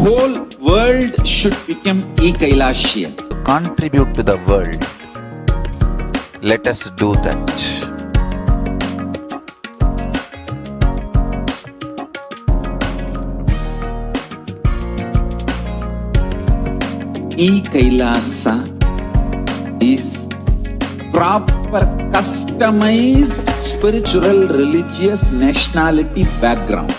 whole world should become e-Kailashian. Contribute to the world. Let us do that. E-Kailasa is proper customized spiritual, religious, nationality background.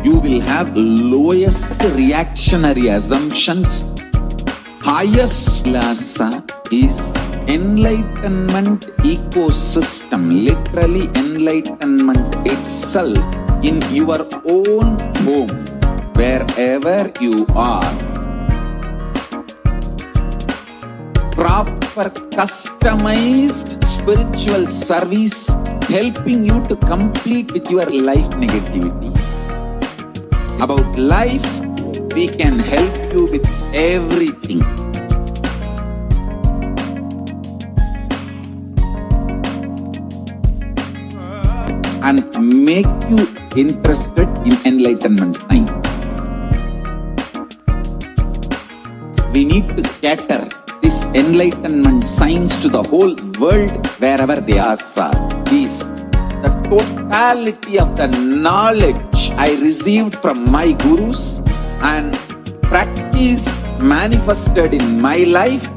You will have lowest reactionary assumptions. Highest Kailasa is enlightenment ecosystem, literally enlightenment itself in your own home, wherever you are. Proper customized spiritual service helping you to complete with your life negativity. About life, we can help you with everything. And make you interested in enlightenment time. We need to cater this enlightenment science to the whole world wherever they are. Is the totality of the knowledge I received from my gurus and practice manifested in my life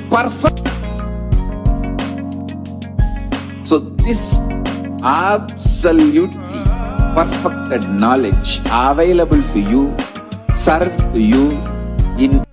perfect. So this absolutely perfected knowledge available to you, served to you in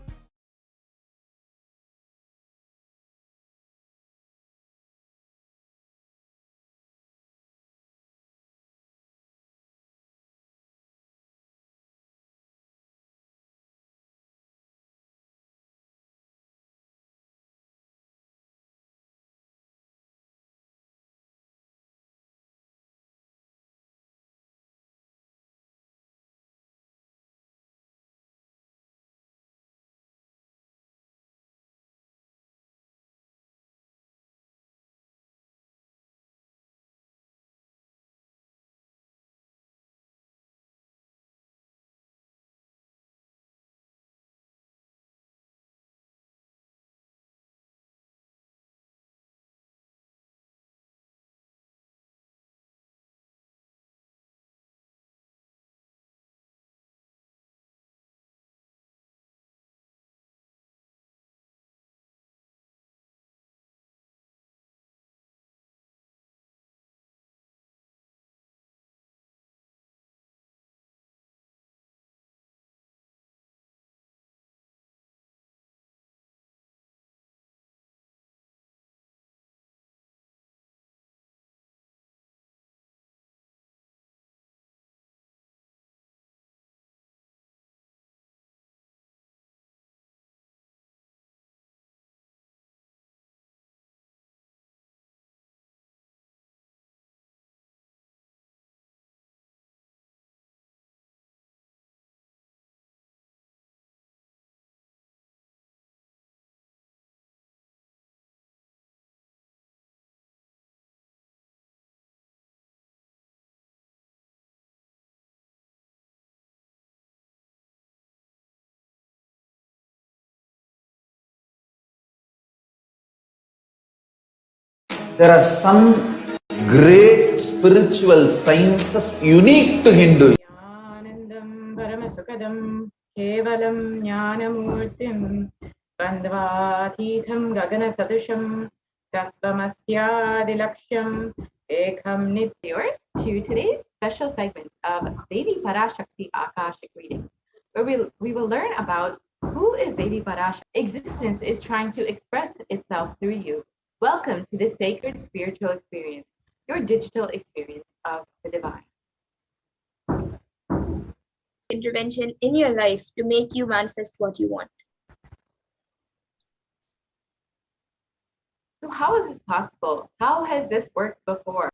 there are some great spiritual sciences unique to Hindu. Anandam Paramasukadam Kevalam Jnanamurtim Bandvathitham Gagana Sadusham Tatvamasyadilaksham Ekam Nit. Viewers, to today's special segment of Devi Parashakti Akashic reading, where we will learn about who is Devi Parashakti. Existence is trying to express itself through you. Welcome to this sacred spiritual experience, your digital experience of the divine. Intervention in your life to make you manifest what you want. So how is this possible? How has this worked before?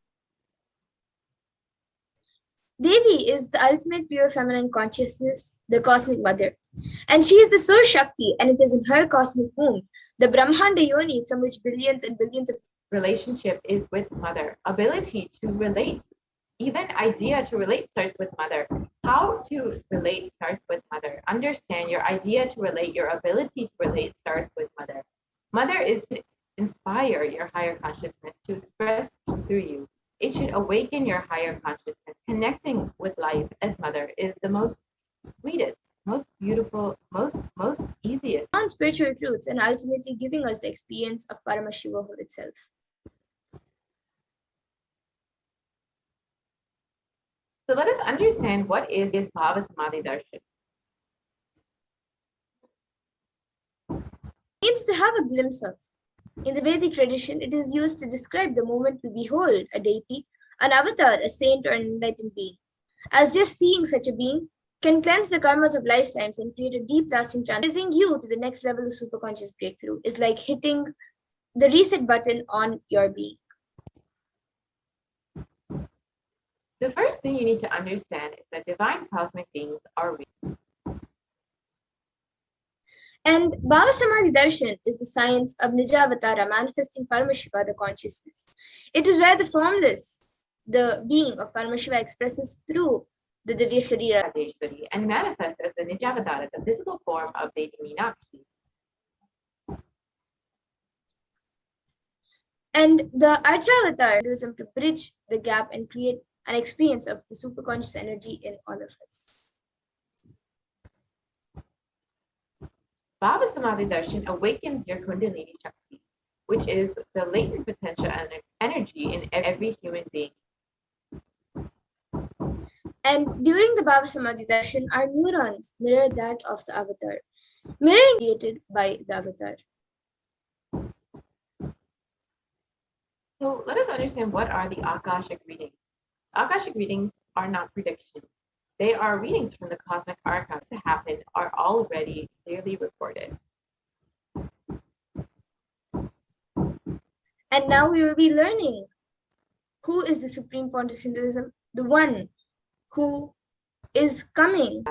Devi is the ultimate pure feminine consciousness, the cosmic mother. And she is the source Shakti, and it is in her cosmic womb, the Brahmanda Yoni, from which billions and billions of relationship is with mother. Ability to relate, even idea to relate starts with mother. How to relate starts with mother. Understand your idea to relate, your ability to relate starts with mother. Mother is to inspire your higher consciousness to express through you. It should awaken your higher consciousness. Connecting with life as mother is the most sweetest, most beautiful, most easiest. On spiritual truths and ultimately giving us the experience of Paramashivoham itself. So let us understand what is Bhava Samadhi Darshan. Means to have a glimpse of. In the Vedic tradition, it is used to describe the moment we behold a deity, an avatar, a saint, or an enlightened being. As just seeing such a being can cleanse the karmas of lifetimes and create a deep lasting transformation. Raising you to the next level of superconscious breakthrough is like hitting the reset button on your being. The first thing you need to understand is that divine cosmic beings are real. And Bhava Samadhi Darshan is the science of Nijavatara, manifesting Paramashiva, the consciousness. It is where the formless, the being of Paramashiva, expresses through the Divya Sharira and manifests as the Nijavatara, the physical form of Devi Meenakshi. And the Archavatar is to bridge the gap and create an experience of the superconscious energy in all of us. Bhava Samadhi Darshan awakens your Kundalini Shakti, which is the latent potential and energy in every human being. And during the Bhava Samadhi Darshan, our neurons mirror that of the avatar, mirroring created by the avatar. So let us understand what are the Akashic readings. Akashic readings are not predictions. They are readings from the cosmic archive that happen are already clearly recorded. And now we will be learning who is the Supreme Point of Hinduism, the one who is coming.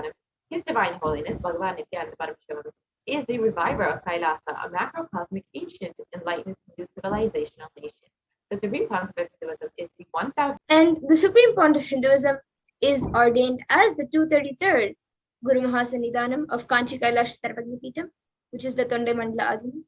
His Divine Holiness, Bhagavan Nithyananda Paramashivam, is the reviver of Kailasa, a macrocosmic ancient enlightened Hindu civilizational nation. The Supreme Concept of Hinduism is the 1000. And the Supreme Point of Hinduism is ordained as the 233rd Guru Mahasannidhanam of Kanchi Kailash Sarvagnipitam, which is the Tonde Mandala Adhini.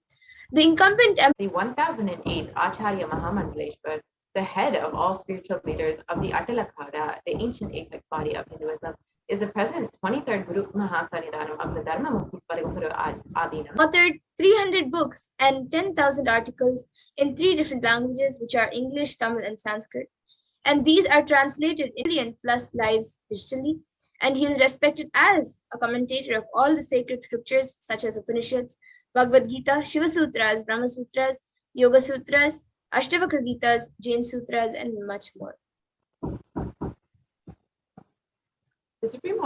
The incumbent the 1008th Acharya Mahamandaleshwar, the head of all spiritual leaders of the Atalakada, the ancient apex body of Hinduism, is the present 23rd Guru Mahasannidhanam of the Dharma Mukti Spariguru Adinam. Authored 300 books and 10,000 articles in 3 different languages, which are English, Tamil, and Sanskrit. And these are translated in 1 million plus lives digitally. And he is respected as a commentator of all the sacred scriptures, such as Upanishads, Bhagavad Gita, Shiva Sutras, Brahma Sutras, Yoga Sutras, Ashtavakra Gitas, Jain Sutras, and much more. The Supreme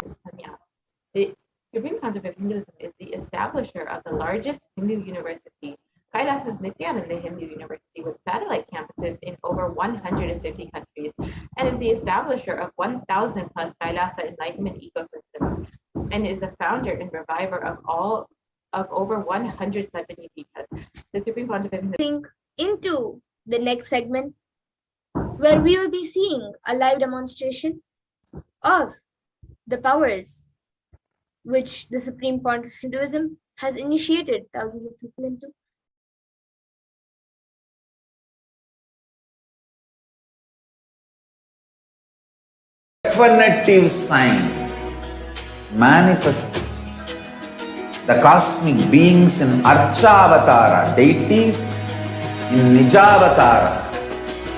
Concept of Hinduism is the establisher of the largest Hindu university, Kailasa's Nithyananda Hindu University, with satellite campuses in over 150 countries, and is the establisher of 1,000 plus Kailasa enlightenment ecosystems, and is the founder and reviver of over 100 Sadhvani-Pitas. The Supreme Concept of Hinduism. Into the next segment, where we will be seeing a live demonstration of the powers which the Supreme Point of Hinduism has initiated thousands of people into. Definitive sign manifesting the cosmic beings in Archavatara, deities in Nijavatara,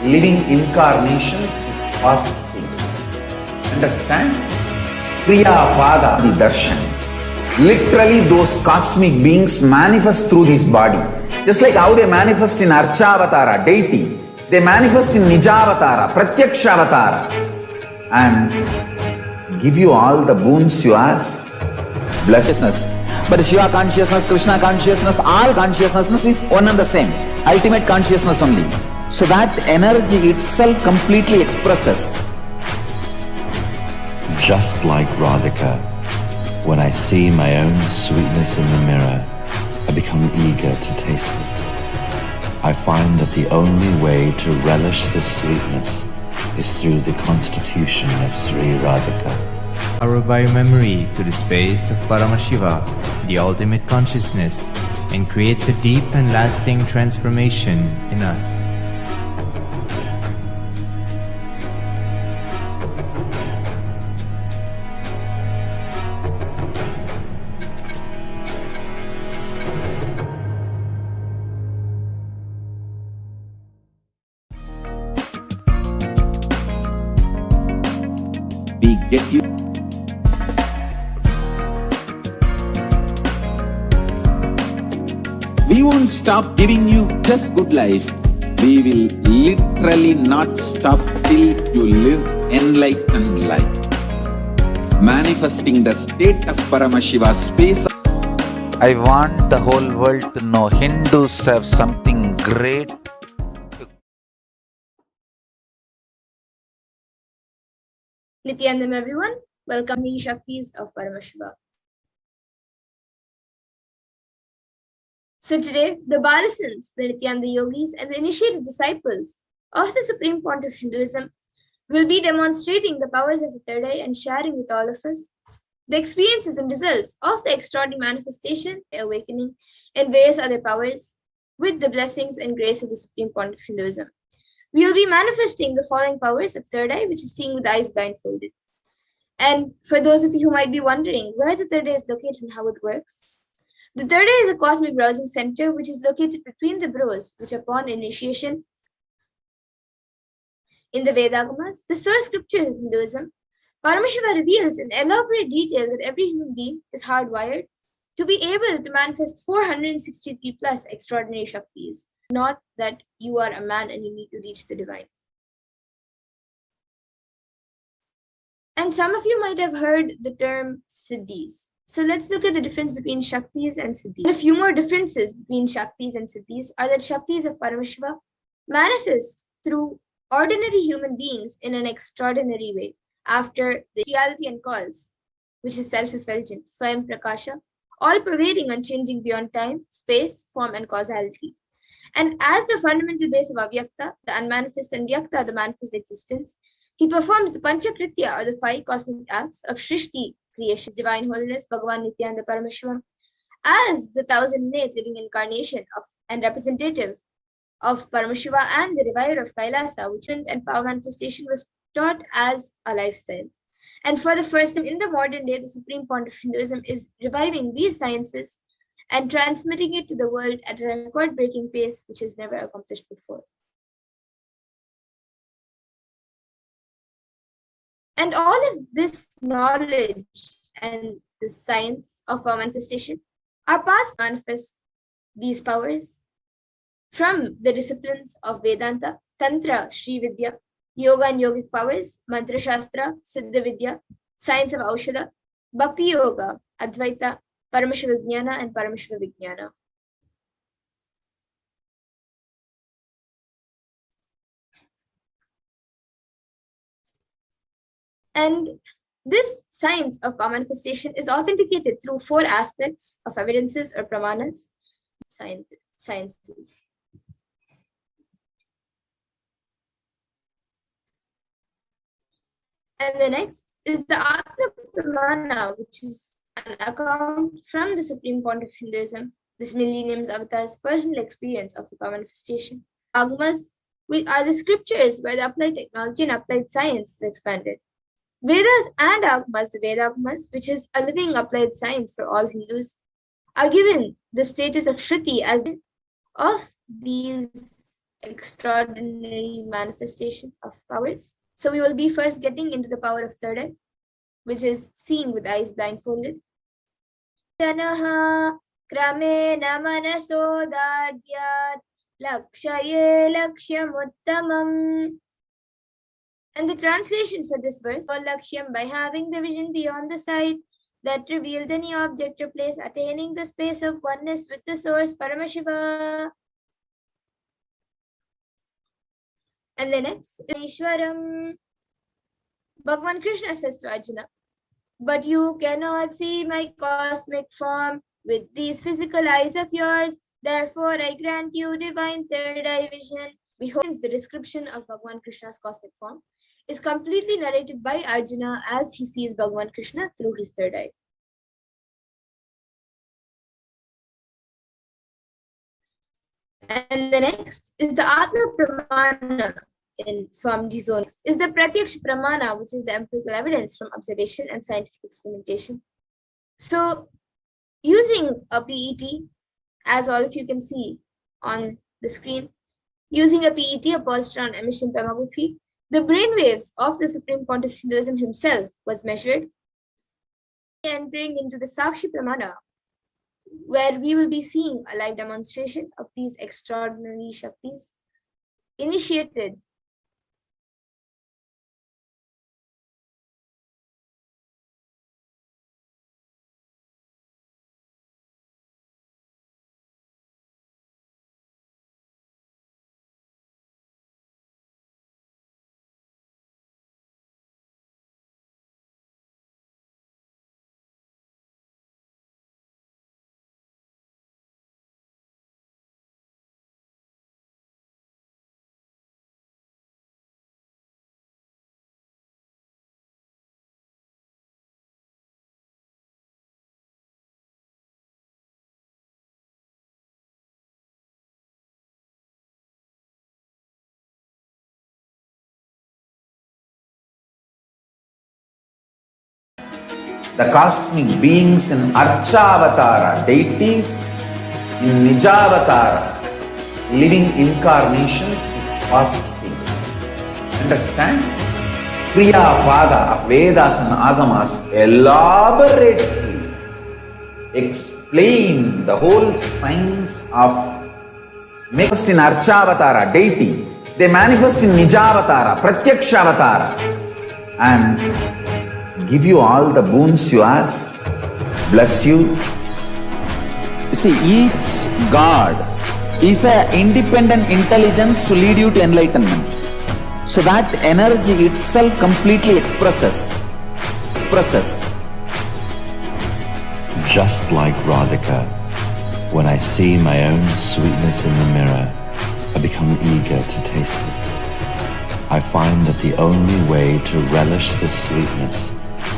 living incarnations is possible. Understand? Kriya Pada Darshan. Literally those cosmic beings manifest through his body. Just like how they manifest in Archavatara, deity, they manifest in Nijavatara, Pratyakshavatara, and give you all the boons you ask. Blessedness. But Shiva consciousness, Krishna consciousness, all consciousness is one and the same. Ultimate consciousness only. So that energy itself completely expresses. Just like Radhika, when I see my own sweetness in the mirror, I become eager to taste it. I find that the only way to relish this sweetness is through the constitution of Sri Radhika. A revive memory to the space of Paramashiva, the ultimate consciousness, and creates a deep and lasting transformation in us. We get you. We won't stop giving you just good life. We will literally not stop till you live enlightened life. Manifesting the state of Paramashiva space. I want the whole world to know Hindus have something great. Nithyanandam everyone, welcome to the Shaktis of Paramashiva. So today, the Balasans, the Nityananda yogis and the initiated disciples of the Supreme Point of Hinduism will be demonstrating the powers of the third eye and sharing with all of us the experiences and results of the extraordinary manifestation, awakening, and various other powers with the blessings and grace of the Supreme Point of Hinduism. We will be manifesting the following powers of third eye, which is seeing with eyes blindfolded. And for those of you who might be wondering where the third eye is located and how it works, the third eye is a cosmic browsing center which is located between the brows, which upon initiation in the Vedagamas, the source scriptures of Hinduism, Paramashiva reveals in elaborate detail that every human being is hardwired to be able to manifest 463 plus extraordinary Shaktis. Not that you are a man and you need to reach the divine. And some of you might have heard the term Siddhis. So let's look at the difference between Shaktis and Siddhis. And a few more differences between Shaktis and Siddhis are that Shaktis of Paramashiva manifest through ordinary human beings in an extraordinary way after the reality and cause, which is self-effulgent, Swayam Prakasha, all pervading, unchanging beyond time, space, form, and causality. And as the fundamental base of Avyakta, the unmanifest, and Vyakta, the manifest existence, he performs the Panchakritya, or the 5 cosmic acts of Shrishti, creation, divine holiness, Bhagavan Nithyananda Paramashivam, as the 1008 living incarnation of and representative of Paramashiva and the reviver of Kailasa, which and power manifestation was taught as a lifestyle. And for the first time in the modern day, the Supreme Point of Hinduism is reviving these sciences and transmitting it to the world at a record-breaking pace, which is never accomplished before. And all of this knowledge and the science of power manifestation are passed to manifest these powers from the disciplines of Vedanta, Tantra, Sri Vidya, Yoga and Yogic powers, Mantra Shastra, Siddha Vidya, Science of Aushadha, Bhakti Yoga, Advaita, Paramashiva Jnana, and Paramashiva Vijnana. And this science of power manifestation is authenticated through 4 aspects of evidences or pramanas, sciences. And the next is the Atma Pramana, which is an account from the Supreme Point of Hinduism, this millennium's avatar's personal experience of the power manifestation. Agamas are the scriptures where the applied technology and applied science is expanded. Vedas and Agamas, the Vedagamas, which is a living applied science for all Hindus, are given the status of Shruti as of these extraordinary manifestation of powers. So we will be first getting into the power of third eye, which is seeing with eyes blindfolded. Janaha kramena manaso dadyat lakshaye lakshyamuttamam. And the translation for this verse, for lakshyam, by having the vision beyond the sight that reveals any object or place, attaining the space of oneness with the source, Paramashiva. And the next, Ishwaram. Bhagavan Krishna says to Arjuna, but you cannot see my cosmic form with these physical eyes of yours. Therefore, I grant you divine third eye vision. We hope the description of Bhagavan Krishna's cosmic form is completely narrated by Arjuna as he sees Bhagavan Krishna through his third eye. And the next is the Atma Pramana in Swamiji's own. Is the Pratyaksha Pramana, which is the empirical evidence from observation and scientific experimentation. So, using a PET, as all of you can see on the screen, using a PET, a positron emission tomography, the brainwaves of the Supreme Pontiff of Hinduism himself was measured, entering into the Sakshi Pramana, where we will be seeing a live demonstration of these extraordinary Shaktis initiated the cosmic beings in Archavatara, deities in Nijavatara, living incarnations is fasting. Understand? Kriya Pada of Vedas and Agamas elaborately explain the whole science of manifest in Archavatara, deity. They manifest in Nijavatara, Pratyakshavatara, and give you all the boons you ask, bless you. You see, each God is an independent intelligence to lead you to enlightenment. So that energy itself completely expresses. Just like Radhika, when I see my own sweetness in the mirror, I become eager to taste it. I find that the only way to relish the sweetness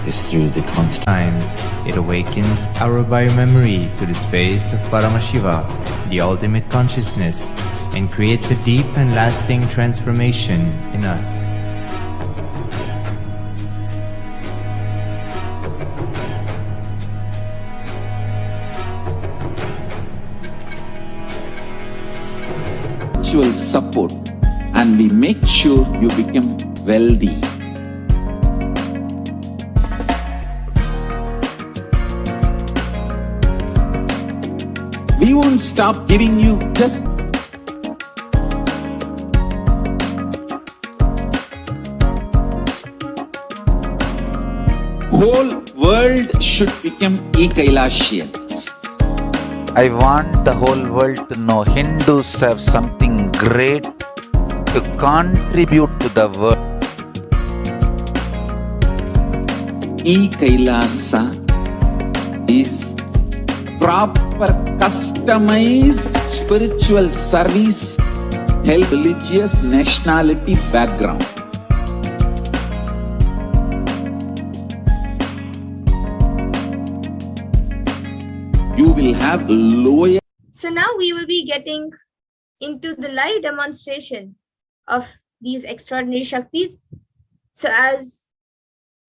is through the constant Times, it awakens our biomemory to the space of Paramashiva, the ultimate consciousness, and creates a deep and lasting transformation in us. Spiritual support, and we make sure you become wealthy. We won't stop giving you just whole world should become e-Kailashians. I want the whole world to know Hindus have something great to contribute to the world. E-Kailasa is proper customized spiritual service, help religious nationality background. You will have loyal. So now we will be getting into the live demonstration of these extraordinary Shaktis. So as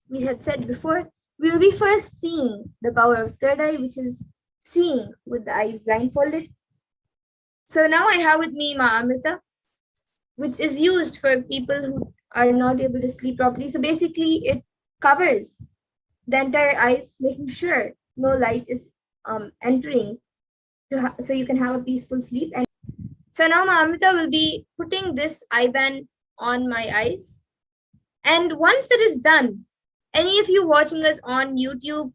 we had said before, we will be first seeing the power of third eye, which is seeing with the eyes blindfolded. So now I have with me Ma Amrita, which is used for people who are not able to sleep properly. So basically it covers the entire eyes, making sure no light is entering so you can have a peaceful sleep. And so now Ma Amrita will be putting this eye band on my eyes. And once that is done, any of you watching us on YouTube,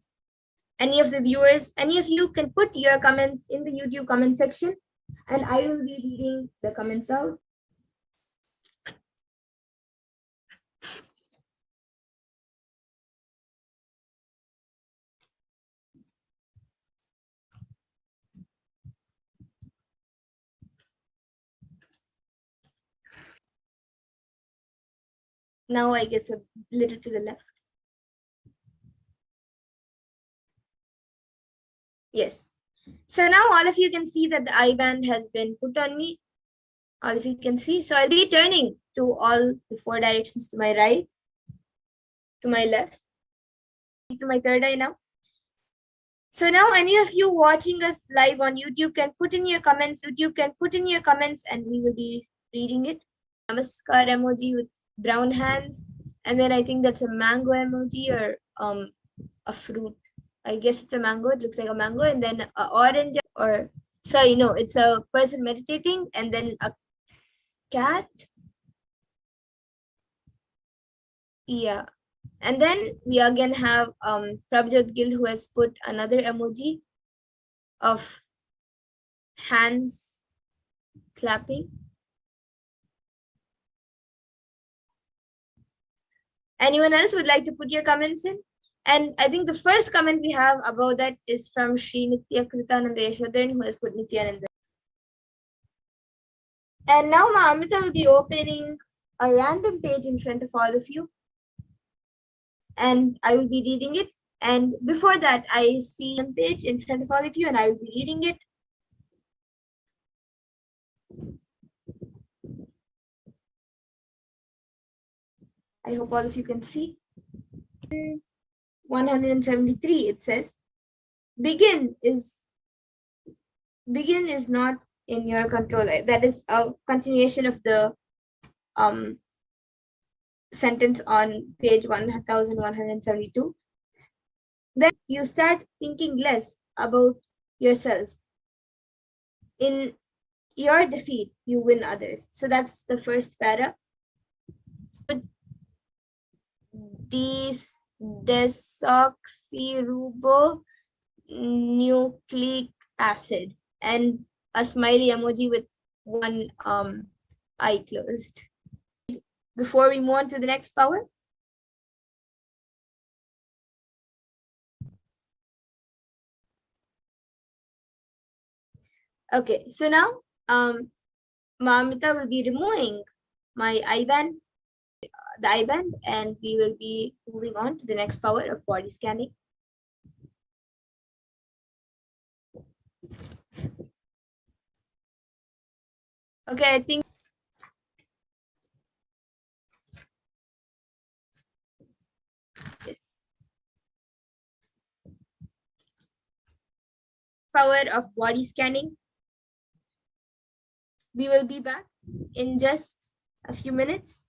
any of the viewers, any of you can put your comments in the YouTube comment section, and I will be reading the comments out. Now I guess a little to the left. Yes. So now all of you can see that the eye band has been put on me. All of you can see. So I'll be turning to all the 4 directions, to my right, to my left, to my third eye now. So now any of you watching us live on YouTube can put in your comments. YouTube can put in your comments and we will be reading it. Namaskar emoji with brown hands. And then I think that's a mango emoji or a fruit. I guess it's a mango. It looks like a mango. And then an orange, or sorry, no, it's a person meditating, and then a cat. Yeah. And then we again have Prabhjot Gill, who has put another emoji of hands clapping. Anyone else would like to put your comments in? And I think the first comment we have about that is from Sri Nithyananda Yashodharan, who has put Nithyananda. And now Ma Amrita will be opening a random page in front of all of you. And I will be reading it. And before that, I see a page in front of all of you, and I will be reading it. I hope all of you can see. 173, it says, begin is not in your control. That is a continuation of the sentence on page 1172. Then you start thinking less about yourself. In your defeat, you win others. So that's the first para. Desoxyribonucleic acid, and a smiley emoji with one eye closed. Before we move on to the next power, okay, so now Ma Amrita will be removing my eye band, the eye band, and we will be moving on to the next power of body scanning. Okay, I think yes. Power of body scanning. We will be back in just a few minutes.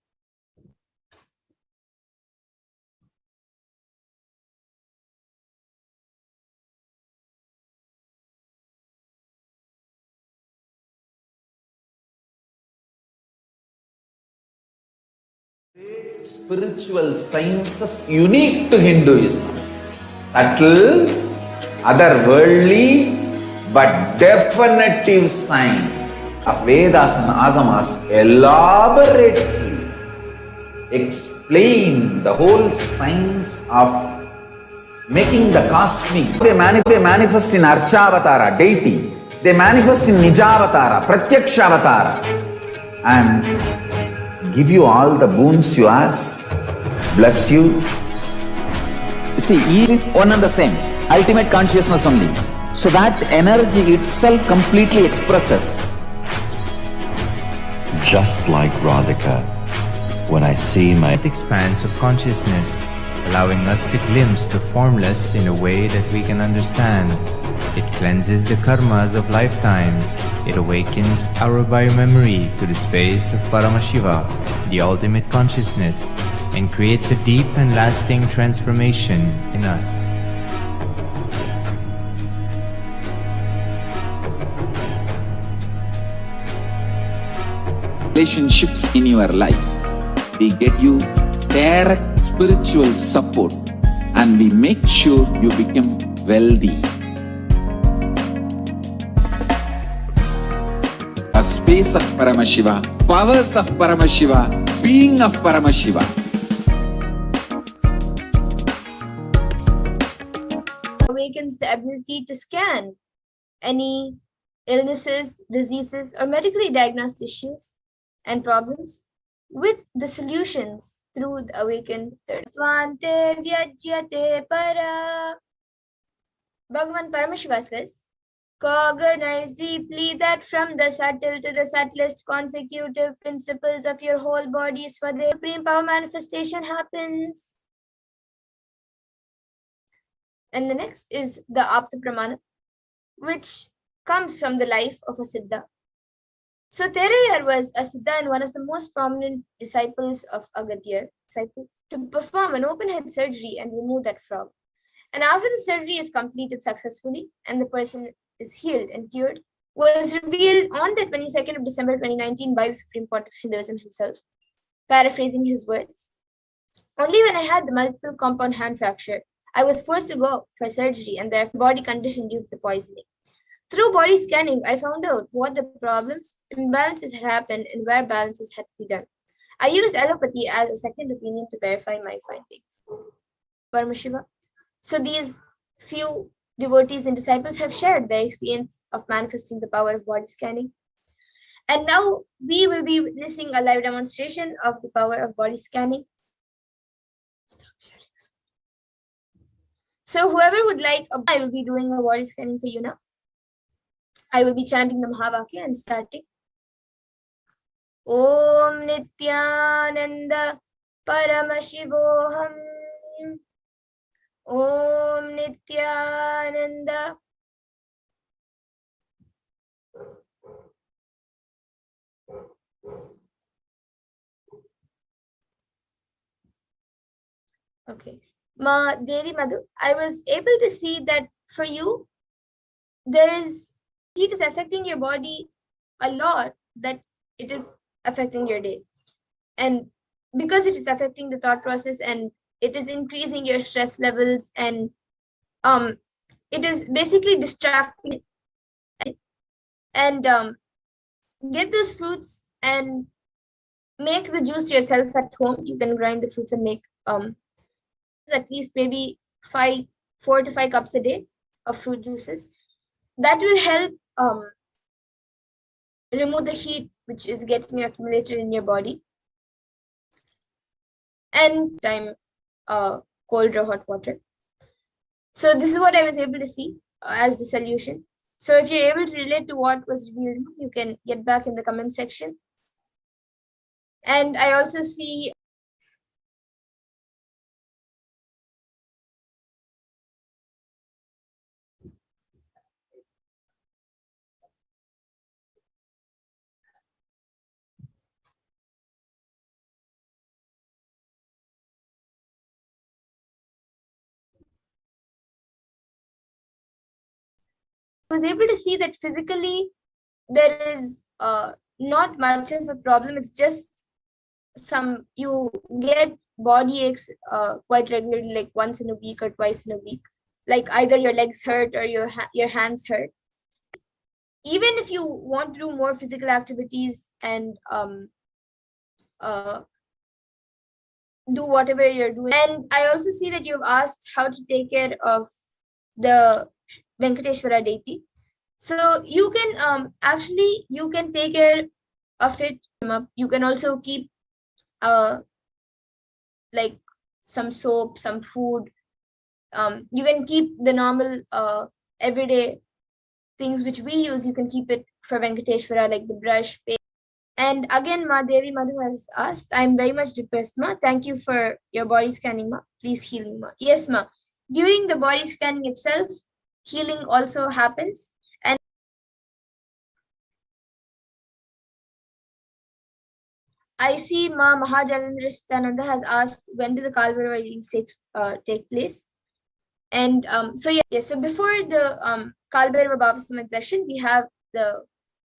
Spiritual sciences unique to Hinduism. Subtle, otherworldly, but definitive sign of Vedas and Agamas elaborately explain the whole science of making the cosmic. They manifest in Archavatara, deity. They manifest in Nijavatara, Pratyakshavatara, and give you all the boons you ask, bless you. You see, each is one and the same, ultimate consciousness only. So that energy itself completely expresses. Just like Radhika, when I see my Expanse of consciousness, allowing us to glimpse the formless in a way that we can understand. It cleanses the karmas of lifetimes. It awakens our biomemory to the space of Paramashiva, the ultimate consciousness, and creates a deep and lasting transformation in us. Relationships in your life, we get you direct spiritual support and we make sure you become wealthy. A space of Paramashiva, powers of Paramashiva, being of Paramashiva. Awakens the ability to scan any illnesses, diseases, or medically diagnosed issues and problems with the solutions through the awakened third. Tvante vyajyate para. Bhagavan Paramashiva says, cognize deeply that from the subtle to the subtlest consecutive principles of your whole body, Swadeva supreme power manifestation happens. And the next is the Apta Pramana, which comes from the life of a Siddha. So Terayar was a Siddha and one of the most prominent disciples of Agathya to perform an open head surgery and remove that frog. And after the surgery is completed successfully and the person is healed and cured, was revealed on the 22nd of December 2019 by the Supreme Court of Hinduism himself. Paraphrasing his words, only when I had the multiple compound hand fracture, I was forced to go for surgery and their body condition due to the poisoning. Through body scanning, I found out what the problems, imbalances had happened and where balances had to be done. I used allopathy as a second opinion to verify my findings. Paramashiva. So these few devotees and disciples have shared their experience of manifesting the power of body scanning. And now we will be witnessing a live demonstration of the power of body scanning. So whoever would like, I will be doing a body scanning for you now. I will be chanting the Mahavakya and starting. Om Nithyananda Paramashivoham. Om Nithyananda. Okay. Ma Devi Madhu, I was able to see that for you, there is heat is affecting your body a lot, that it is affecting your day. And because it is affecting the thought process and it is increasing your stress levels and it is basically distracting. And get those fruits and make the juice yourself at home. You can grind the fruits and make at least maybe 4 to 5 cups a day of fruit juices. That will help remove the heat which is getting accumulated in your body. And time cold or hot water. So this is what I was able to see as the solution. So if you're able to relate to what was revealed, you can get back in the comment section. And I also see was able to see that physically there is not much of a problem. It's just you get body aches quite regularly, like once in a week or twice in a week. Like either your legs hurt or your hands hurt. Even if you want to do more physical activities and do whatever you're doing. And I also see that you've asked how to take care of the Venkateshwara deity. So you can actually you can take care of it. You can also keep like some soap, some food. You can keep the normal everyday things which we use. You can keep it for Venkateshwara, like the brush, paste. And again, Ma Devi Madhu has asked, I'm very much depressed, Ma. Thank you for your body scanning, Ma. Please heal me, Ma. Yes, Ma. During the body scanning itself, healing also happens. And I see Ma Mahajalendra Nithyananda has asked, when do the Kalvarava readings take place? And so before the Kalvarava Bhava Samadhi Darshan, we have the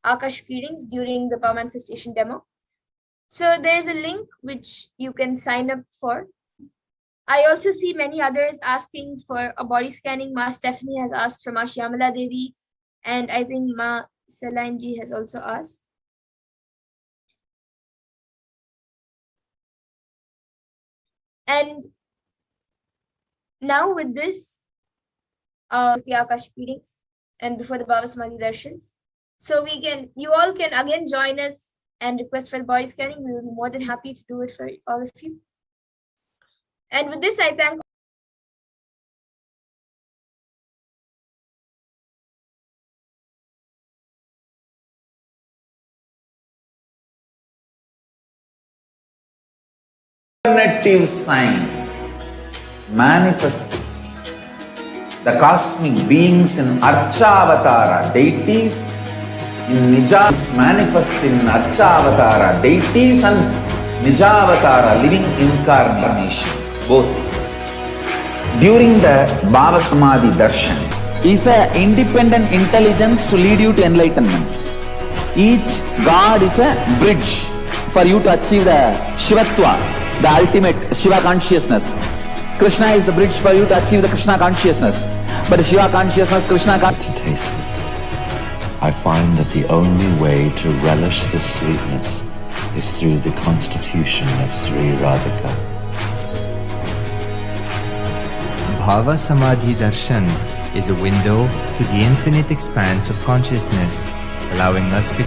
Akashic readings during the power manifestation demo. So there's a link which you can sign up for. I also see many others asking for a body scanning. Ma Stephanie has asked for Ma Shyamala Devi, and I think Ma Saline Ji has also asked. And now with this, the Akashic readings and before the Bhava Samadhi Darshans, so you all can again join us and request for the body scanning. We will be more than happy to do it for all of you. And with this, I thank alternative sign manifest the cosmic beings in Archavatara deities, in Nija manifest in Archavatara deities and Nijavatara living incarnation, both. During the Bhava Samadhi Darshan is an independent intelligence to lead you to enlightenment. Each God is a bridge for you to achieve the Shivatva, the ultimate Shiva consciousness. Krishna is the bridge for you to achieve the Krishna consciousness. But Shiva consciousness, Krishna consciousness. To taste it, I find that the only way to relish the sweetness is through the constitution of Sri Radhika. Bhava Samadhi Darshan is a window to the infinite expanse of consciousness, allowing us to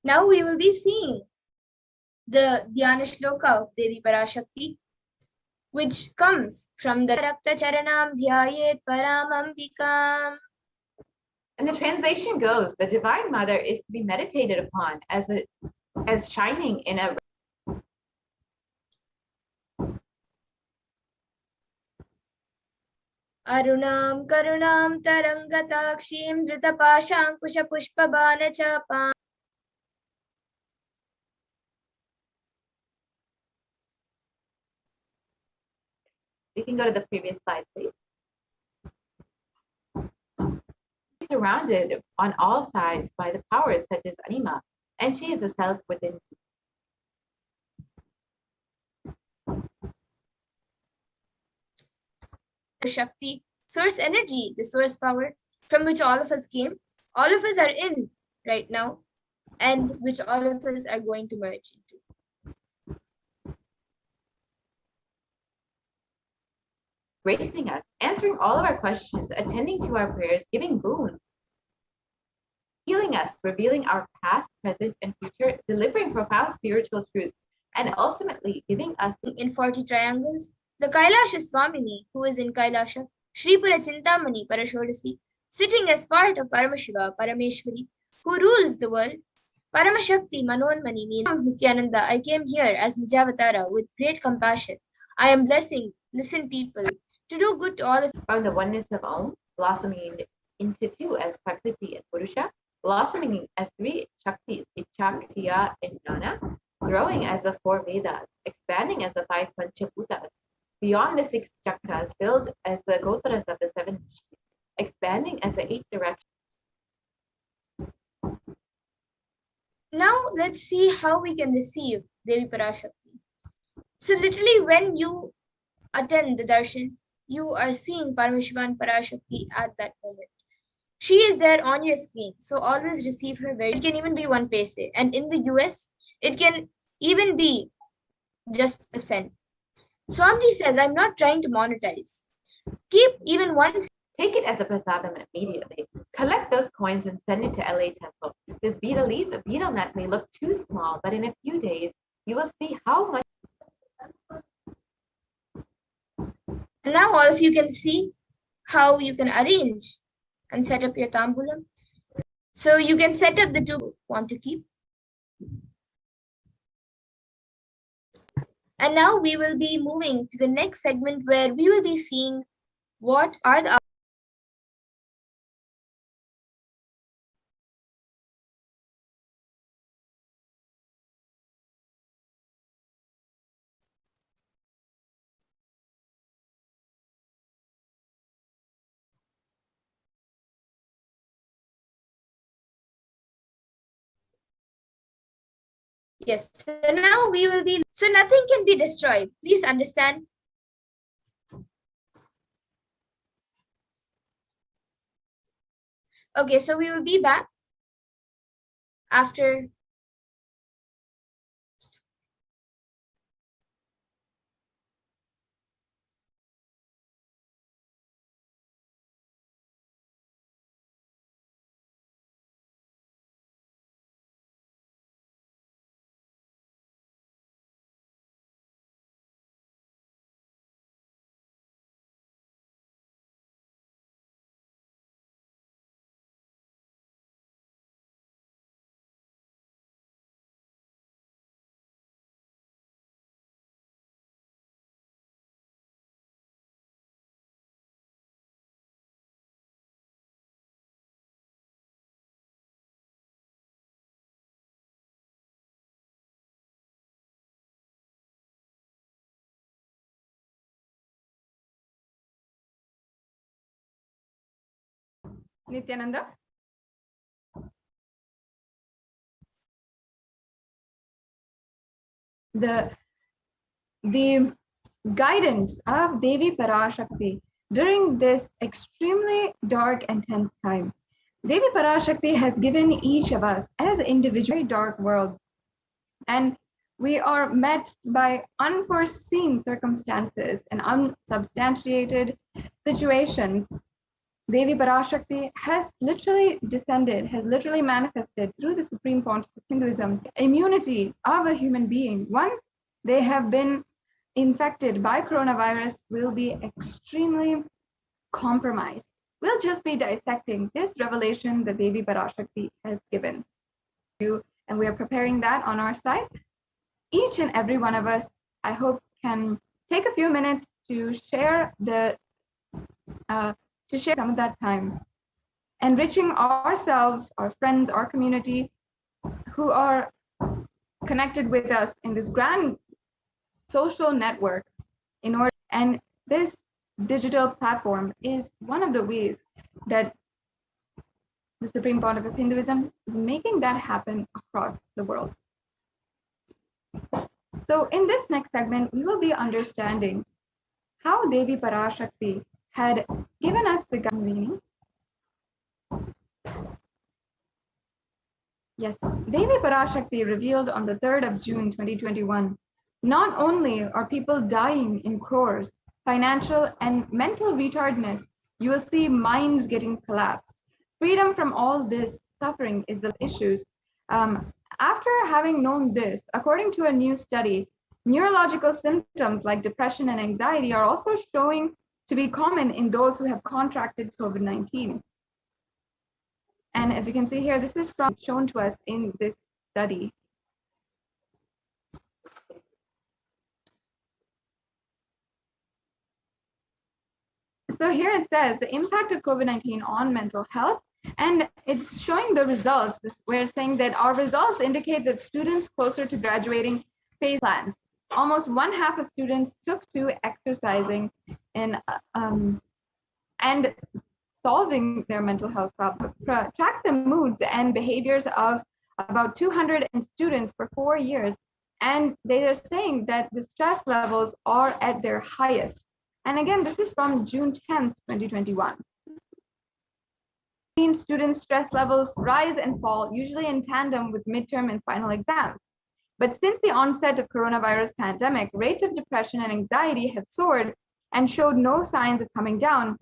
now we will be seeing the Dhyana Shloka of Devi Parashakti, which comes from the Rakta Charanam Dhyayet Paramambikam. And the translation goes, the Divine Mother is to be meditated upon as shining in a Arunam Karunam Tarangatakshim Dritapashankusha Pushpabana Chapa. We can go to the previous slide, please. Surrounded on all sides by the powers such as Anima, and she is the self within. Shakti, source energy, the source power from which all of us came, all of us are in right now, and which all of us are going to merge into. Gracing us, answering all of our questions, attending to our prayers, giving boon, healing us, revealing our past, present, and future, delivering profound spiritual truths, and ultimately giving us in 40 triangles, the Kailasha Swamini, who is in Kailasha, Shripura Chintamani Parashodasi, sitting as part of Paramashiva, Parameshwari, who rules the world. Paramashakti Manonmani means Nithyananda, I came here as Nijavatara with great compassion. I am blessing, listen people, to do good to all of you. From the oneness of Om, blossoming into two as Prakriti and Purusha, blossoming as three Shaktis, Ichakriya and Jnana, growing as the four Vedas, expanding as the five Panchabhutas, beyond the six chakras, filled as the Gotras of the seven, expanding as the eight directions. Now let's see how we can receive Devi Parashakti. So literally when you attend the darshan, you are seeing Paramashivan Parashakti at that moment. She is there on your screen, so always receive her very. It can even be 1 paise, and in the US, it can even be just a cent. Swamiji says, I'm not trying to monetize. Keep even one. Take it as a prasadam immediately. Collect those coins and send it to LA Temple. This beetle leaf, a beetle nut may look too small, but in a few days, you will see how much. And now all of you can see how you can arrange and set up your tambulam. So you can set up the two you want to keep. And now we will be moving to the next segment where we will be seeing what are the Yes, so now we will be, so nothing can be destroyed. Please understand. Okay, so we will be back after. Nithyananda? The guidance of Devi Parashakti during this extremely dark and tense time. Devi Parashakti has given each of us as individually dark world, and we are met by unforeseen circumstances and unsubstantiated situations. Devi Parashakti has literally descended, has literally manifested through the Supreme Pontiff of Hinduism, immunity of a human being. Once they have been infected by coronavirus, will be extremely compromised. We'll just be dissecting this revelation that Devi Parashakti has given you, and we are preparing that on our side. Each and every one of us, I hope, can take a few minutes to share some of that time, enriching ourselves, our friends, our community who are connected with us in this grand social network and this digital platform is one of the ways that the Supreme Pontiff of Hinduism is making that happen across the world. So in this next segment, we will be understanding how Devi Parashakti had given us the meaning. Yes, Devi Parashakti revealed on the 3rd of June 2021. Not only are people dying in crores, financial and mental retardedness, you will see minds getting collapsed. Freedom from all this suffering is the issues. After having known this, according to a new study, neurological symptoms like depression and anxiety are also showing to be common in those who have contracted COVID-19. And as you can see here, this is shown to us in this study. So here it says the impact of COVID-19 on mental health, and it's showing the results. We're saying that our results indicate that students closer to graduating phase plans. Almost 1/2 of students took to exercising and solving their mental health problems. Track the moods and behaviors of about 200 students for 4 years, and they are saying that the stress levels are at their highest. And again, this is from June 10th, 2021. Students' stress levels rise and fall, usually in tandem with midterm and final exams. But since the onset of coronavirus pandemic, rates of depression and anxiety have soared and showed no signs of coming down.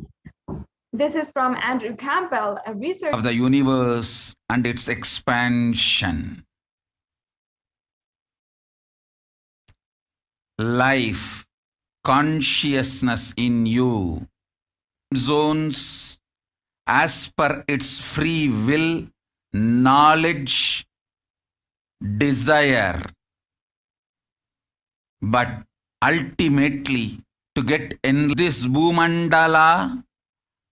This is from Andrew Campbell, a researcher of the universe and its expansion. Life, consciousness in you, zones as per its free will, knowledge, desire. But ultimately to get in this Bhumandala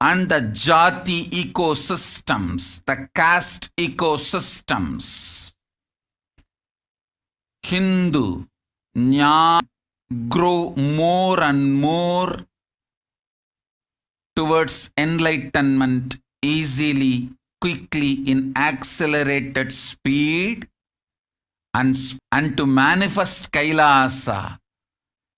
and the Jati ecosystems, the caste ecosystems, Hindu, Jnana grow more and more towards enlightenment easily, quickly, in accelerated speed, and to manifest Kailasa.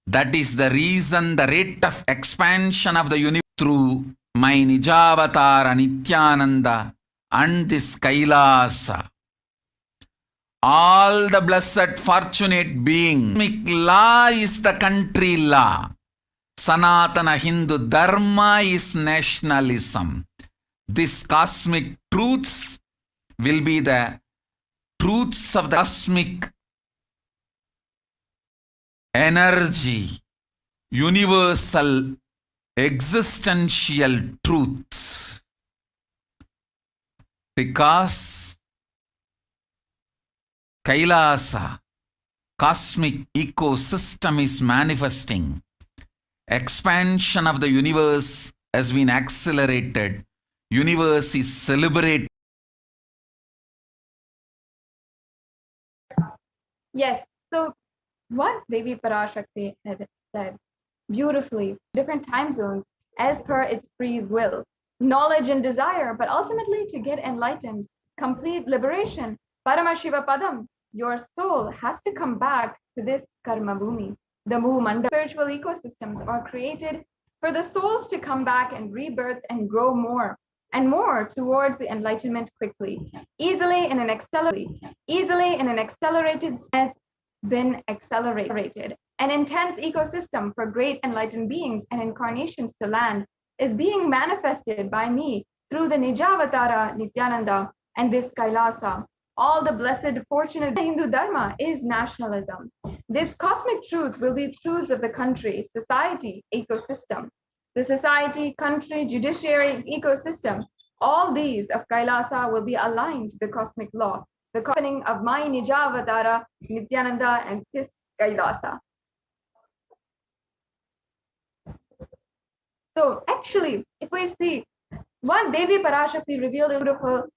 That is the reason, the rate of expansion of the universe through my Nijavatara Nithyananda and this Kailasa. All the blessed fortunate beings. Cosmic law is the country law. Sanatana Hindu Dharma is nationalism. These cosmic truths will be the truths of the cosmic energy, universal existential truths. Because Kailasa, cosmic ecosystem is manifesting. Expansion of the universe has been accelerated. Universe is celebrated. Yes. So what Devi Parashakti had said beautifully, different time zones as per its free will, knowledge and desire, but ultimately to get enlightened, complete liberation, Paramashiva Padam, your soul has to come back to this karma bhumi. The Bhumanda spiritual ecosystems are created for the souls to come back and rebirth and grow more and more towards the enlightenment quickly, easily in an accelerated has been accelerated. An intense ecosystem for great enlightened beings and incarnations to land is being manifested by me through the Nijavatara Nithyananda and this Kailasa. All the blessed, fortunate Hindu Dharma is nationalism. This cosmic truth will be truths of the country, society, ecosystem. The society, country, judiciary, ecosystem, all these of Kailasa will be aligned to the cosmic law, the opening of my Nijavatara, Nithyananda, and this Kailasa. So actually, if we see what Devi Parashakti revealed a beautiful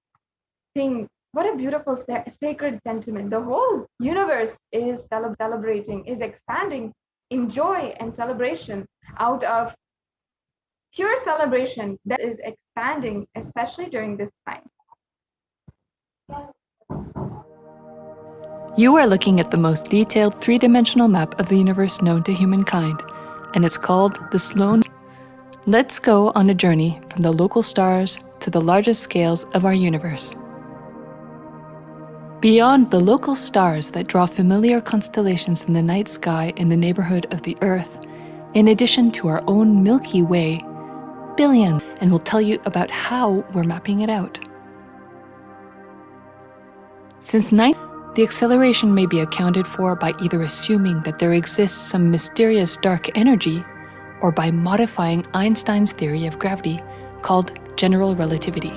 thing, what a beautiful sacred sentiment. The whole universe is celebrating, is expanding in joy and celebration out of pure celebration that is expanding, especially during this time. You are looking at the most detailed three-dimensional map of the universe known to humankind, and it's called the Sloan. Let's go on a journey from the local stars to the largest scales of our universe. Beyond the local stars that draw familiar constellations in the night sky in the neighborhood of the Earth, in addition to our own Milky Way, billion, and we'll tell you about how we're mapping it out. Since the acceleration may be accounted for by either assuming that there exists some mysterious dark energy or by modifying Einstein's theory of gravity, called general relativity.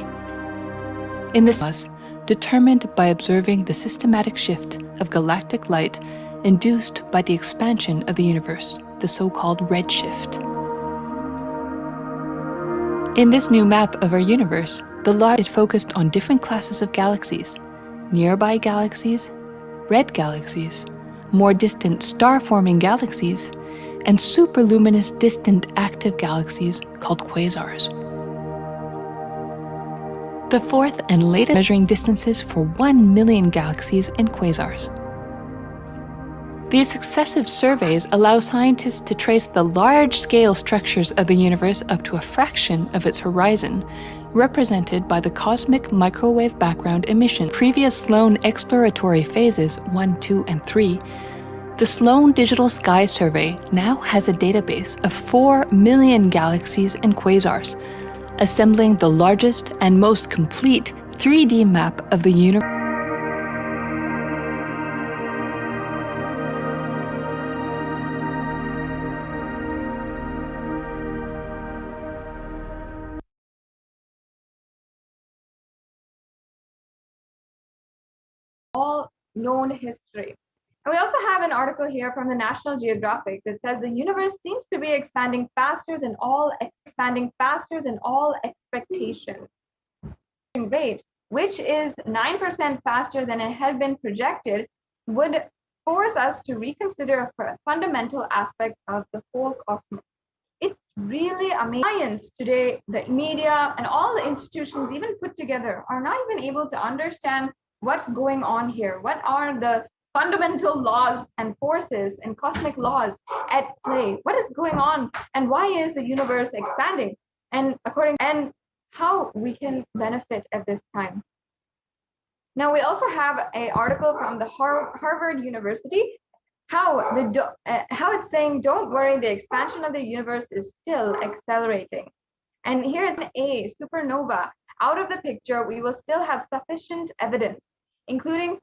In this process, determined by observing the systematic shift of galactic light induced by the expansion of the universe, the so-called redshift. In this new map of our universe, the light is focused on different classes of galaxies, nearby galaxies, red galaxies, more distant star-forming galaxies, and superluminous distant active galaxies called quasars. The fourth and latest measuring distances for 1 million galaxies and quasars. These successive surveys allow scientists to trace the large-scale structures of the universe up to a fraction of its horizon, represented by the cosmic microwave background emission. Previous Sloan exploratory phases 1, 2, and 3, the Sloan Digital Sky Survey now has a database of 4 million galaxies and quasars, assembling the largest and most complete 3D map of the universe. All known history. And we also have an article here from the National Geographic that says the universe seems to be expanding faster than all expectations. Rate, which is 9% faster than it had been projected, would force us to reconsider a fundamental aspect of the whole cosmos. It's really amazing. Science today, the media, and all the institutions, even put together, are not even able to understand what's going on here. What are the fundamental laws and forces and cosmic laws at play? What is going on, and why is the universe expanding? And how we can benefit at this time. Now, we also have an article from the Harvard University, how it's saying, don't worry, the expansion of the universe is still accelerating. And here is an A, supernova, out of the picture, we will still have sufficient evidence, including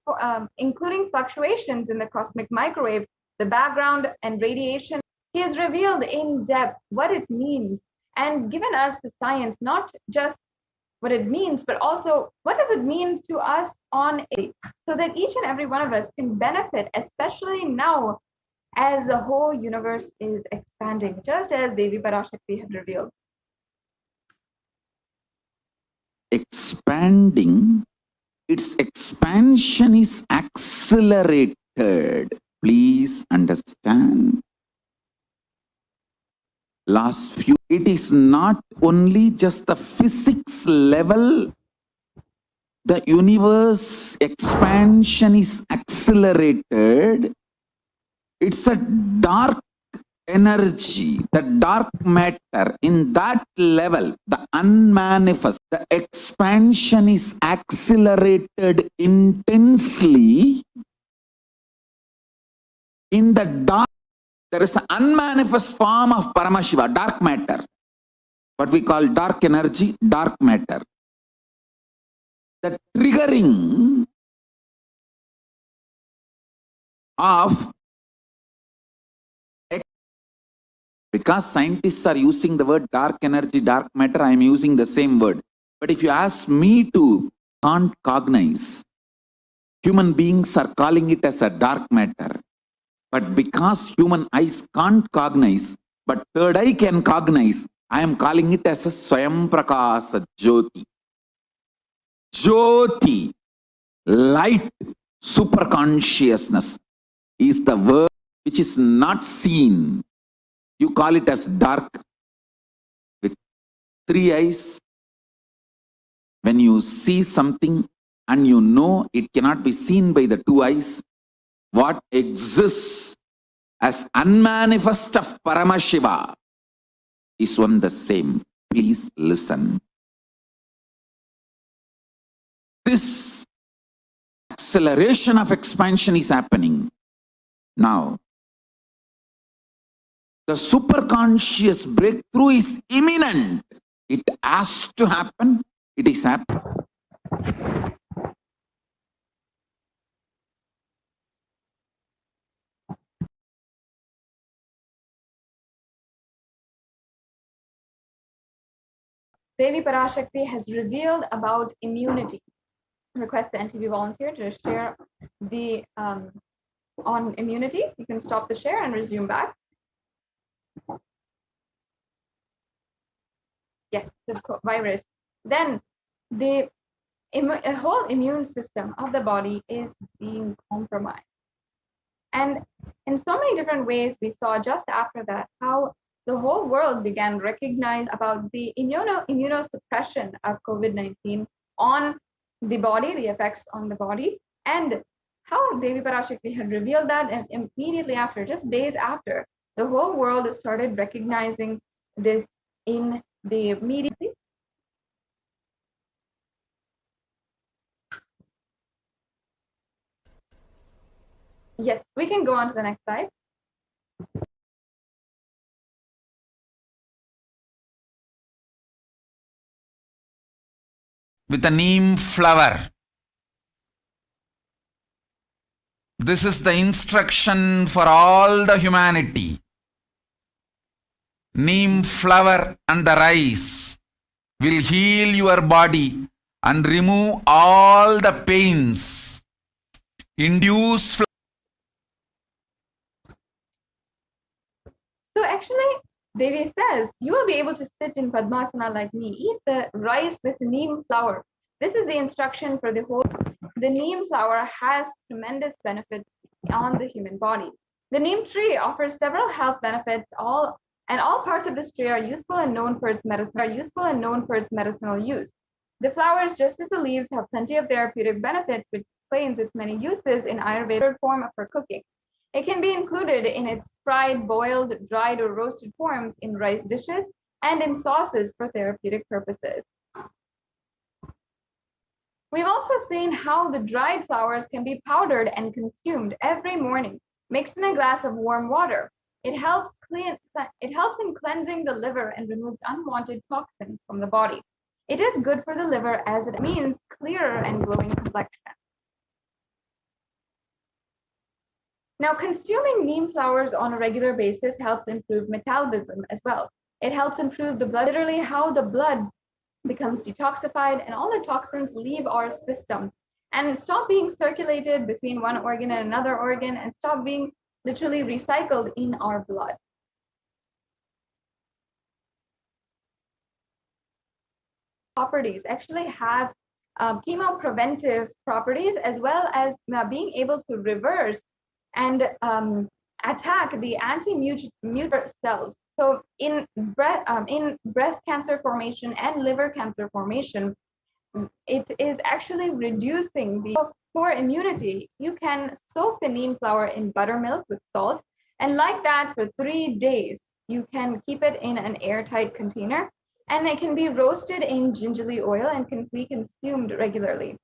fluctuations in the cosmic microwave, the background and radiation. He has revealed in depth what it means and given us the science, not just what it means, but also what does it mean to us on a, so that each and every one of us can benefit, especially now as the whole universe is expanding, just as Devi Parashakti had revealed. Expanding, its expansion is accelerated. Please understand. It is not only just the physics level, the universe expansion is accelerated. It's a dark energy, the dark matter, in that level, the unmanifest, the expansion is accelerated intensely. In the dark, there is an unmanifest form of Paramashiva, dark matter. What we call dark energy, dark matter. The triggering of, because scientists are using the word dark energy, dark matter, I am using the same word. But if you ask me to, can't cognize, human beings are calling it as a dark matter. But because human eyes can't cognize, but third eye can cognize, I am calling it as a Swayam Prakasa Jyoti. Jyoti, light, super consciousness, is the word which is not seen. You call it as dark. With three eyes, when you see something and you know it cannot be seen by the two eyes, what exists as unmanifest of Paramashiva is one the same. Please listen. This acceleration of expansion is happening now. The superconscious breakthrough is imminent. It has to happen. It is happening. Devi Parashakti has revealed about immunity. Request the NTV volunteer to share the on immunity. You can stop the share and resume back. Yes, the virus. Then the whole immune system of the body is being compromised. And in so many different ways, we saw just after that how the whole world began to recognize about the immunosuppression of COVID-19 on the body, the effects on the body, and how Devi Parashakti had revealed that, and immediately after, just days after, the whole world started recognizing this in the media. Yes, we can go on to the next slide. With a neem flower. This is the instruction for all the humanity. Neem flower and the rice will heal your body and remove all the pains. Induce Actually, Devi says, you will be able to sit in Padmasana like me. Eat the rice with neem flour. This is the instruction for the whole. The neem flower has tremendous benefits on the human body. The neem tree offers several health benefits. All parts of this tree are useful and known for its medicinal use. The flowers, just as the leaves, have plenty of therapeutic benefits, which explains its many uses in Ayurveda form for cooking. It can be included in its fried, boiled, dried, or roasted forms in rice dishes and in sauces for therapeutic purposes. We've also seen how the dried flowers can be powdered and consumed every morning, mixed in a glass of warm water. It helps in cleansing the liver and removes unwanted toxins from the body. It is good for the liver as it means clearer and glowing complexion. Now, consuming neem flowers on a regular basis helps improve metabolism as well. It helps improve the blood, literally how the blood becomes detoxified and all the toxins leave our system and stop being circulated between one organ and another organ and stop being literally recycled in our blood. Properties actually have chemopreventive properties, as well as being able to reverse and attack the anti-mutant cells. So in breast cancer formation and liver cancer formation, it is actually reducing for immunity. You can soak the neem flower in buttermilk with salt, and like that for 3 days. You can keep it in an airtight container, and it can be roasted in gingerly oil and can be consumed regularly.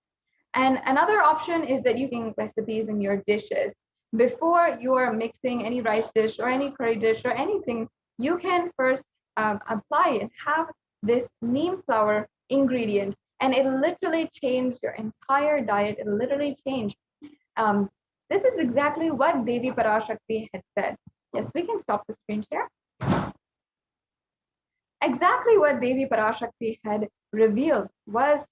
And another option is that you can recipes in your dishes. Before you are mixing any rice dish or any curry dish or anything, you can first apply and have this neem flower ingredient, and it'll literally change your entire diet. It'll literally change. This is exactly what Devi Parashakti had said. Yes, we can stop the screen share. Exactly what Devi Parashakti had revealed was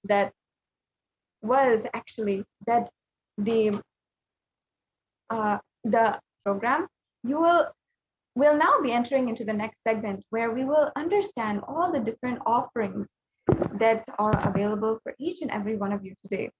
actually that the program, we'll now be entering into the next segment where we will understand all the different offerings that are available for each and every one of you today.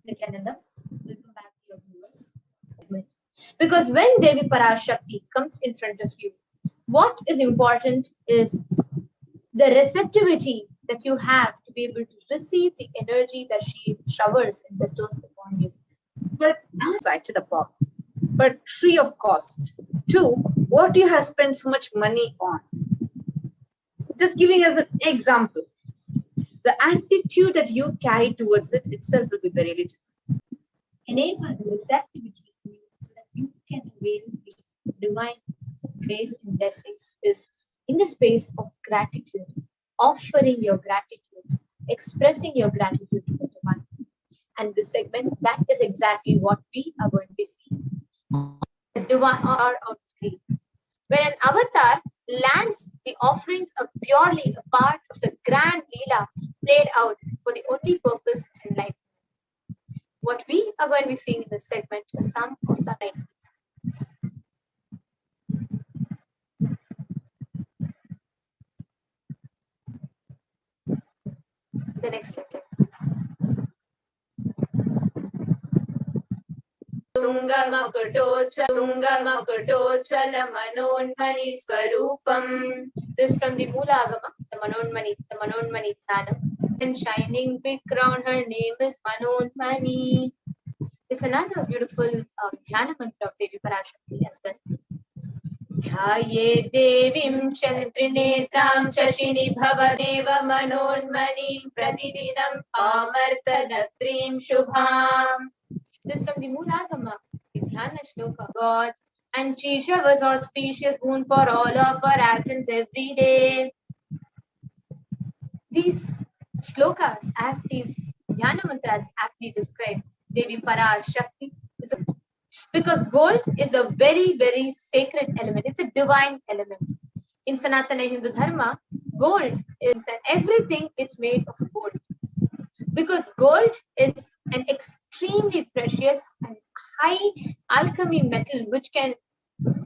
Nithyananda, welcome back to your viewers. Because when Devi Parashakti comes in front of you, what is important is the receptivity that you have to be able to receive the energy that she showers and bestows upon you. But outside to the pop, but free of cost. Two, what you have spent so much money on. Just giving as an example, the attitude that you carry towards it itself will be very little. Enable the receptivity to you so that you can avail the divine grace and blessings is in the space of gratitude, offering your gratitude, expressing your gratitude to the divine. And this segment, that is exactly what we are going to be seeing. The divine or on screen. When an avatar lands, the offerings are purely a part of the grand Leela played out for the only purpose of enlightenment. What we are going to be seeing in this segment is some of such items. The next slide. Manonmani Swarupam. This from the Mulagama, the Manonmani Dhanam. And shining big crown, her name is Manonmani. It's another beautiful Dhyana mantra of Devi Parashakti as well. Dhyaye Devim Chantrinetraam Shashini Bhavadeva Manonmani Pratidinam Amartanatrim Shubham. This from the Mulagama, the Dhyana Shloka. Gods and she showers auspicious boon for all of our actions every day. These shlokas, as these Dhyana mantras aptly describe, Devi Parashakti, because gold is a very, very sacred element. It's a divine element. In Sanatana Hindu Dharma, gold is, and everything it's made of gold. Because gold is an extremely precious and high alchemy metal which can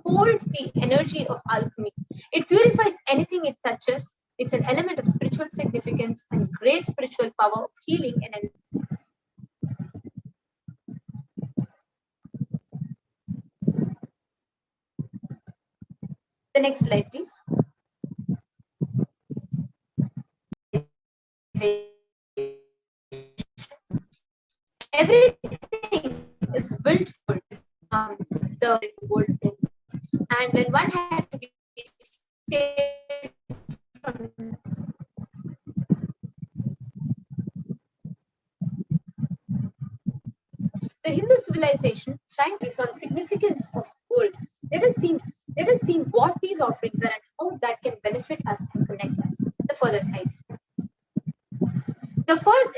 hold the energy of alchemy. It purifies anything it touches. It's an element of spiritual significance and great spiritual power of healing and the next slide, please. Everything is built on the gold pins. And when one had to be saved from the Hindu civilization trying to saw the significance of gold. Let us see what these offerings are and how that can benefit us and connect us. The further slides. The first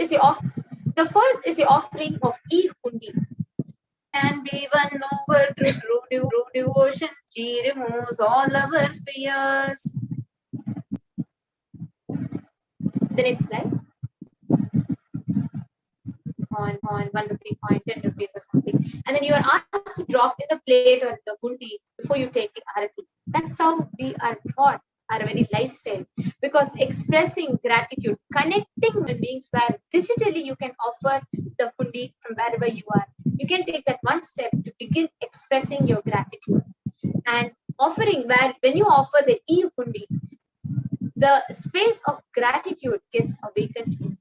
is the offering of e-hundi. And be won over through devotion. She removes all our fears. The next slide. On 1 rupee coin, 10 rupees or something. And then you are asked to drop in the plate or the hundi before you take the arati. That's how we are taught our very lifestyle. Because expressing gratitude, connecting with beings where digitally you can offer the hundi from wherever you are. You can take that one step to begin expressing your gratitude. And offering where when you offer the e-hundi, the space of gratitude gets awakened in.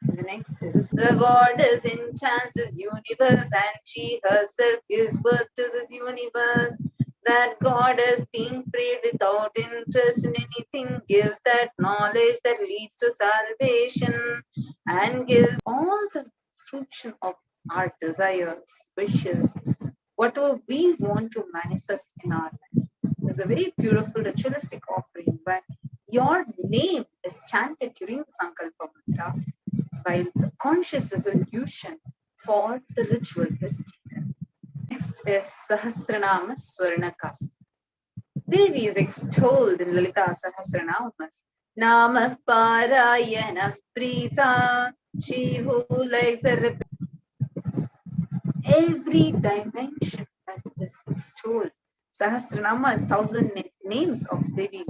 The next is the goddess enchants this universe and she herself gives birth to this universe. That goddess being prayed without interest in anything gives that knowledge that leads to salvation and gives all the fruition of our desires, wishes, whatever we want to manifest in our life. There's a very beautiful ritualistic offering where your name is chanted during the Sankalpa mantra, while the conscious resolution for the ritual is taken. Next is Sahasranama Swarnakas. Devi is extolled in Lalita Sahasranamas. Nama Parayana Prita, she who likes her every dimension that is extolled. Sahasranama is 1,000 names of Devi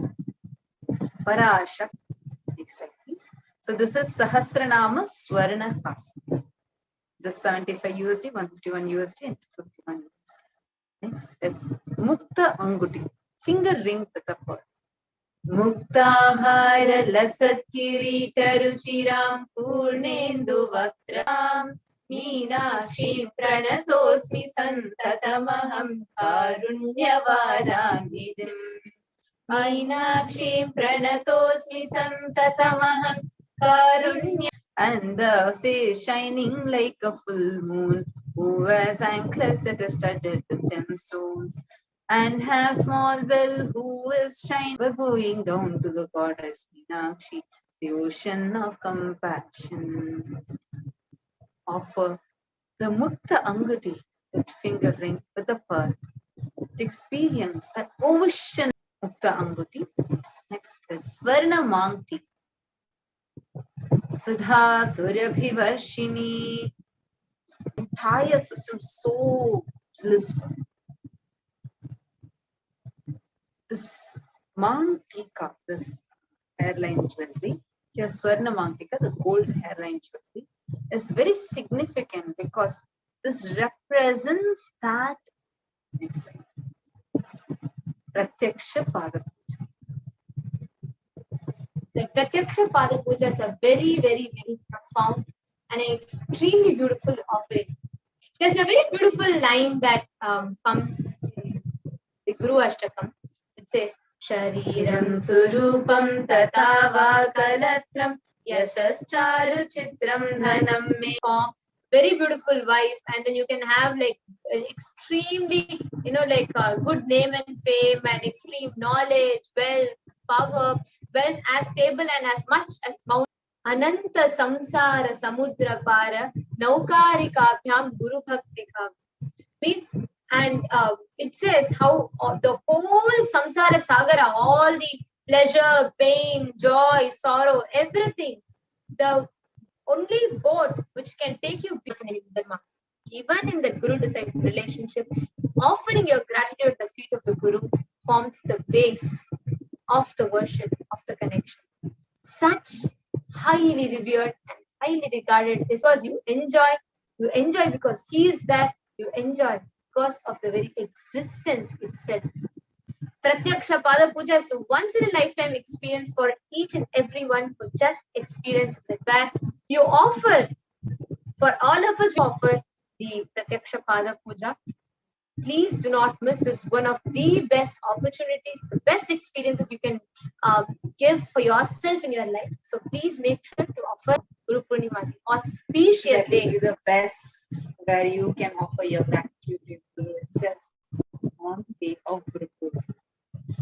Parashakti. Next slide, please. So this is Sahasranama Swarna Kas. Just 75 USD, 151 USD, and 251 USD. Next is Mukta Anguti, finger ring with a pearl. Muktahara Lasat Kirita Ruchiram Purnendu Vatram Meenakshi Pranatosmi Santatamaham Karunyavaranidhim. Meenakshi Pranatosmi Santatamaham Karunya. And the face shining like a full moon, who wears anklets that are studded with gemstones, and has small bell, who is shining, bowing down to the goddess Meenakshi, the ocean of compassion. offer the Mukta Anguti, that finger ring with the pearl. To experience that ocean Mukta Anguti, next is Swarna Mangti. Siddha Suryabhivarshini. Entire system so blissful. This Mangtika, this hairline jewelry, here Swarna Mangtika, the gold hairline jewelry, is very significant because this represents that Pratyaksha Pada Puja. The Pratyaksha Pada Puja is a very, very, very profound and an extremely beautiful offering. There's a very beautiful line that comes in the Guru Ashtakam. It says, Shariram Surupam Tatava Kalatram Yasascharu Chitram Dhanam Me. Very beautiful wife, and then you can have like an extremely, good name and fame and extreme knowledge, wealth, power, wealth as stable and as much as Mount Ananta Samsara Samudra Para Naukarikabhyam Guru Bhaktika means, and it says how the whole samsara sagara, all the pleasure, pain, joy, sorrow, everything, the only boat which can take you beyond Dharma, even in the Guru disciple relationship, offering your gratitude at the feet of the Guru forms the base of the worship, of the connection. Such highly revered and highly regarded is because you enjoy because he is there, you enjoy because of the very existence itself. Pratyaksha Pada Puja is a once in a lifetime experience for each and everyone who just experiences it, where you offer, for all of us, we offer the Pratyaksha Pada Puja. Please do not miss this, one of the best opportunities, the best experiences you can give for yourself in your life. So please make sure to offer Guru Purnima, auspicious day. That will be the best where you can offer your gratitude to Guru itself on the day of Guru Purnima.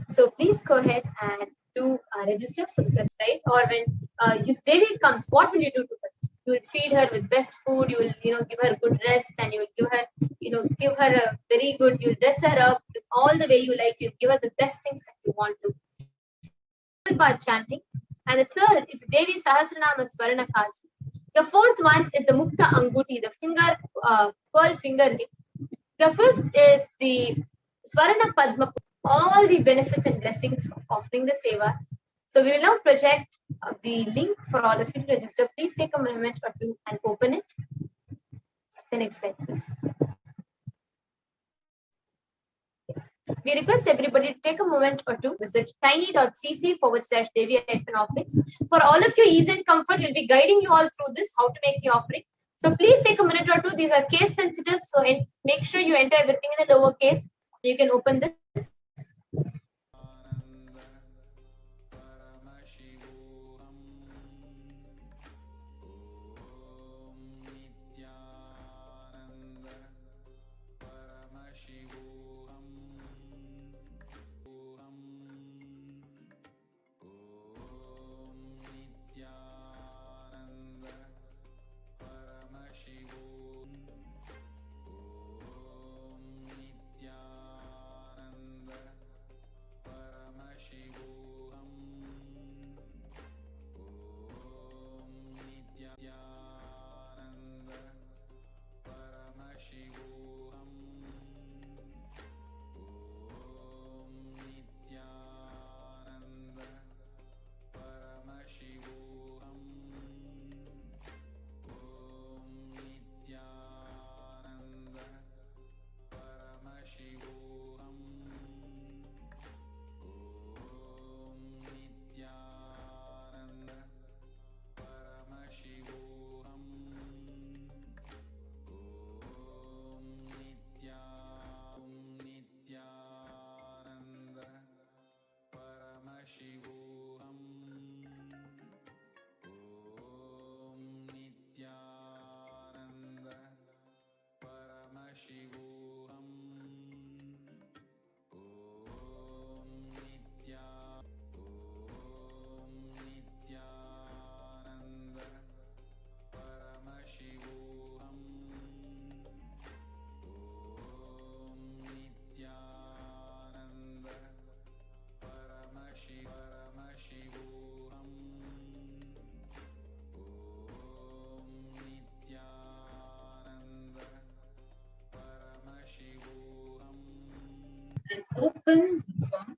So please go ahead and do register for the website. Or when if Devi comes, what will you do to her? You will feed her with best food. You will, give her good rest, and you will give her, give her a very good. You will dress her up with all the way you like. You give her the best things that you want to. Part chanting, and the third is Devi Sahasranama Swarna Kasi. The fourth one is the Mukta Anguti, the finger, pearl finger ring. The fifth is the Swarna Padma, all the benefits and blessings of offering the sevas. So we will now project the link for all of you to register. Please take a moment or two and open it. The next slide, please. Yes. We request everybody to take a moment or two, visit tiny.cc/Devi-offerings. For all of your ease and comfort, we'll be guiding you all through this, how to make the offering. So please take a minute or two. These are case sensitive, so make sure you enter everything in the lower case. You can open this. Paramashivoham. Om Nithyananda Paramashivoham. Om Nithyananda Paramashivoham. Om Nithyananda and open the form.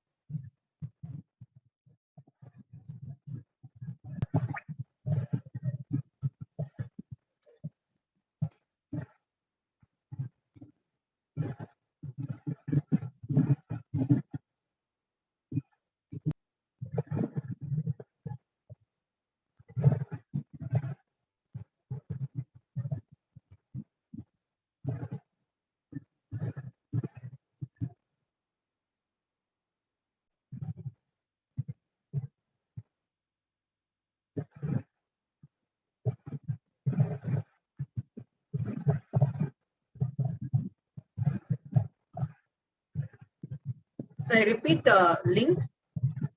So I repeat the link,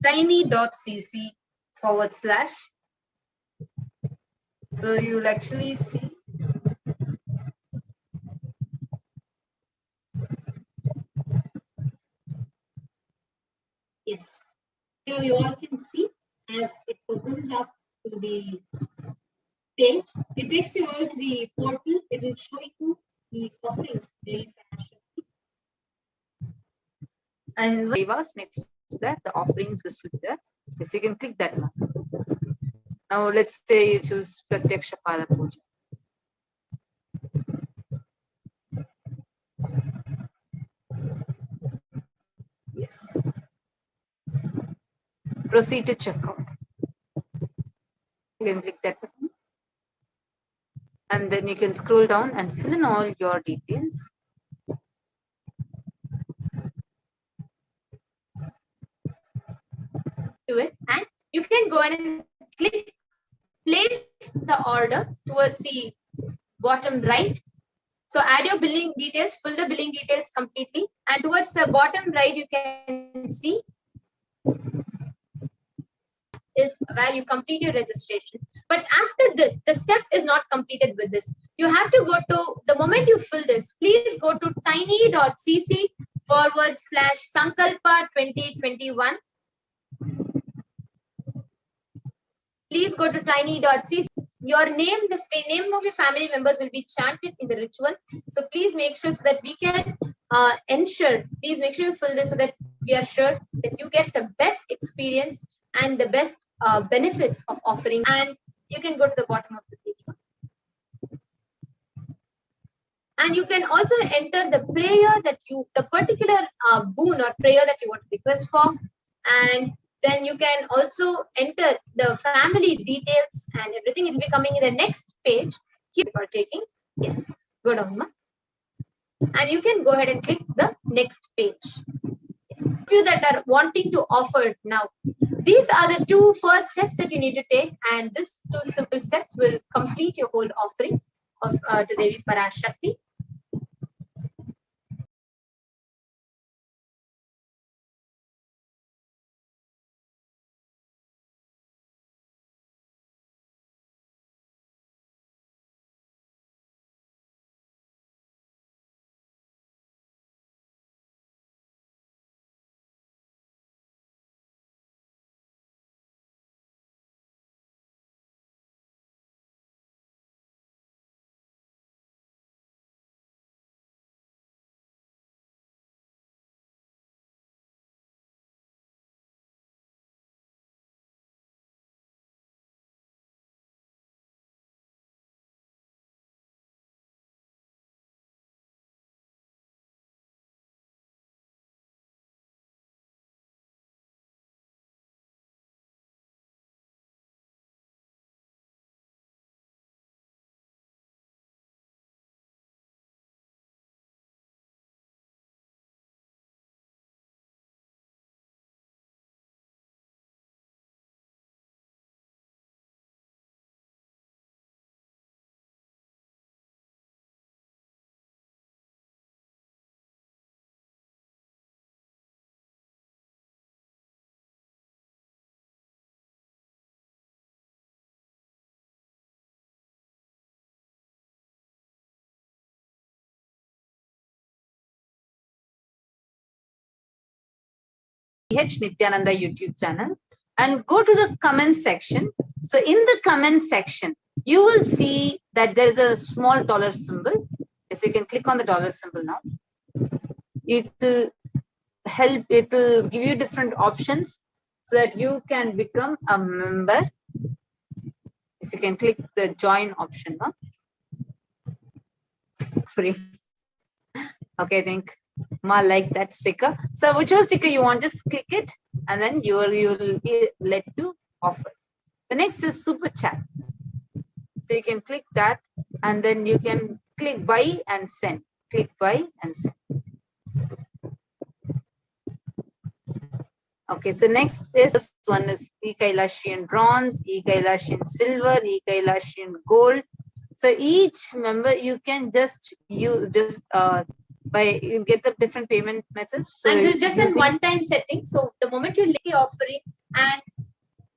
tiny.cc/. So you'll actually see. Yes. Here you all can see as it opens up to the page, it takes you all to the portal. It will show you the offerings. And Devas next to that, the offerings list will be there. Yes, you can click that one. Now let's say you choose Pratyaksha Pada Puja. Yes. Proceed to checkout. You can click that button. And then you can scroll down and fill in all your details. To it, and you can go ahead and click place the order towards the bottom right. So add your billing details, fill the billing details completely, and towards the bottom right you can see is where you complete your registration. But after this, the step is not completed with this. You have to go to, the moment you fill this, please go to tiny.cc/Sankalpa 2021. Please go to tiny.cc. Your name, the name of your family members will be chanted in the ritual. So please make sure so that we can ensure, please make sure you fill this so that we are sure that you get the best experience and the best benefits of offering. And you can go to the bottom of the page. And you can also enter the prayer that you, the particular boon or prayer that you want to request for. And then you can also enter the family details and everything. It will be coming in the next page. Keep partaking. Yes, go down. And you can go ahead and click the next page. Yes. Few that are wanting to offer now. These are the two first steps that you need to take, and these two simple steps will complete your whole offering of to Devi Parashakti. HDH Nithyananda YouTube channel and go to the comment section. So in the comment section, you will see that there is a small dollar symbol. Yes, you can click on the dollar symbol now. It will help, it will give you different options so that you can become a member. So you can click the join option, no? Free. Okay, I think Ma like that sticker. So whichever sticker you want, just click it and then you'll be led to offer. The next is super chat. So you can click that and then you can click buy and send. Click buy and send. Okay, so next is this one is E-Kailashian bronze, E-Kailashian silver, E-Kailashian gold. So each member you can just you get the different payment methods. So and it's just a one-time setting. So the moment you link the offering and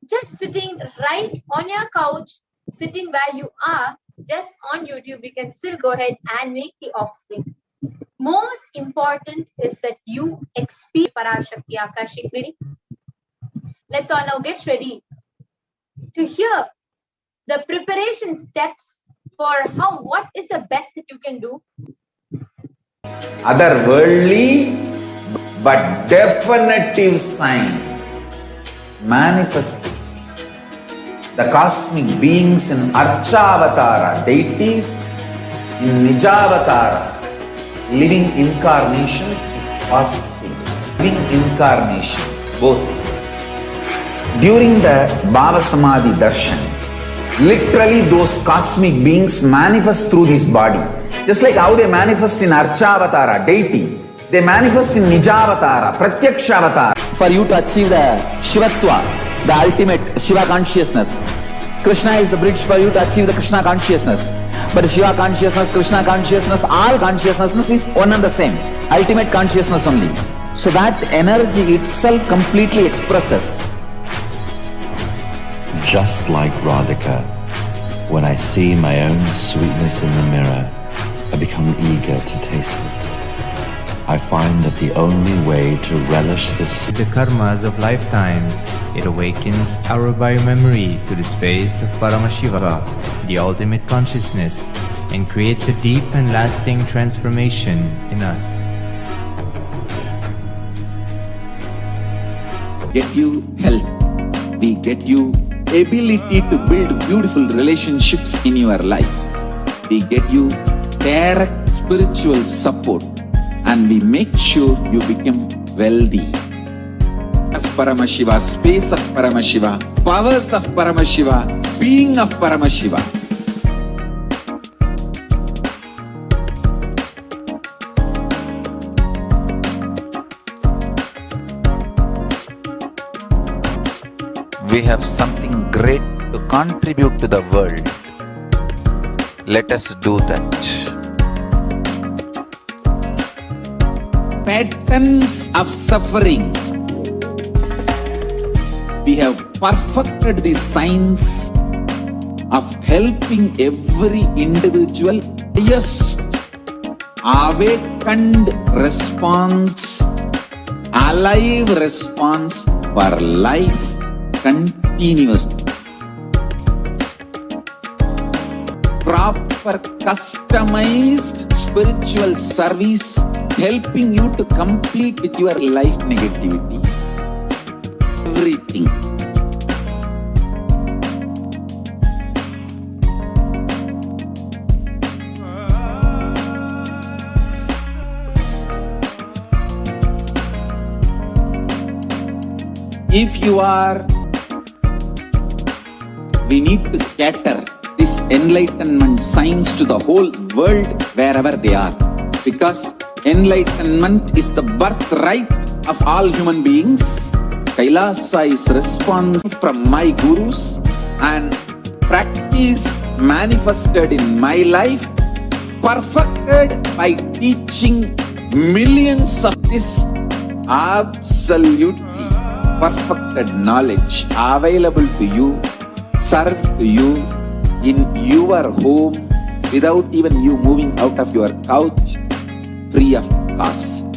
just sitting right on your couch, sitting where you are, just on YouTube, you can still go ahead and make the offering. Most important is that you experience Parashakti Akashic reading. Let's all now get ready to hear the preparation steps for what is the best that you can do. Otherworldly but definitive sign manifesting. The cosmic beings in Archavatara, deities in Nijavatara, living incarnations is possible. Living incarnations, both. During the Bhava Samadhi Darshan, literally those cosmic beings manifest through this body. Just like how they manifest in Archavatara, deity, they manifest in Nijavatara, Pratyakshavatara. For you to achieve the Shivatva, the ultimate Shiva consciousness, Krishna is the bridge for you to achieve the Krishna consciousness. But Shiva consciousness, Krishna consciousness, all consciousness is one and the same. Ultimate consciousness only. So that energy itself completely expresses. Just like Radhika, when I see my own sweetness in the mirror, I become eager to taste it. I find that the only way to relish this The karmas of lifetimes, it awakens our biomemory to the space of Paramashiva, the ultimate consciousness, and creates a deep and lasting transformation in us. Get you health. We get you ability to build beautiful relationships in your life. We get you direct spiritual support and we make sure you become wealthy. Of Paramashiva, space of Paramashiva, powers of Paramashiva, being of Paramashiva. We have something great to contribute to the world. Let us do that. Patterns of suffering. We have perfected the science of helping every individual. Yes, awakened response, alive response for life continuously. Proper customized spiritual service helping you to complete with your life negativity. Everything. If you are, we need to cater this enlightenment science to the whole world wherever they are. Because enlightenment is the birthright of all human beings. Kailasa is response from my gurus and practice manifested in my life, perfected by teaching millions of this absolutely perfected knowledge available to you, served to you in your home without even you moving out of your couch, free of cost.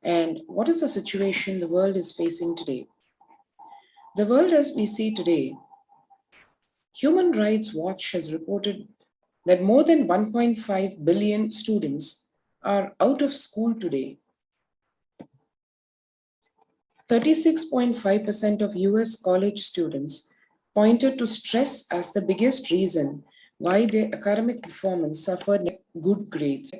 And what is the situation the world is facing today? The world as we see today, Human Rights Watch has reported that more than 1.5 billion students are out of school today. 36.5% of US college students pointed to stress as the biggest reason why their academic performance suffered good grades.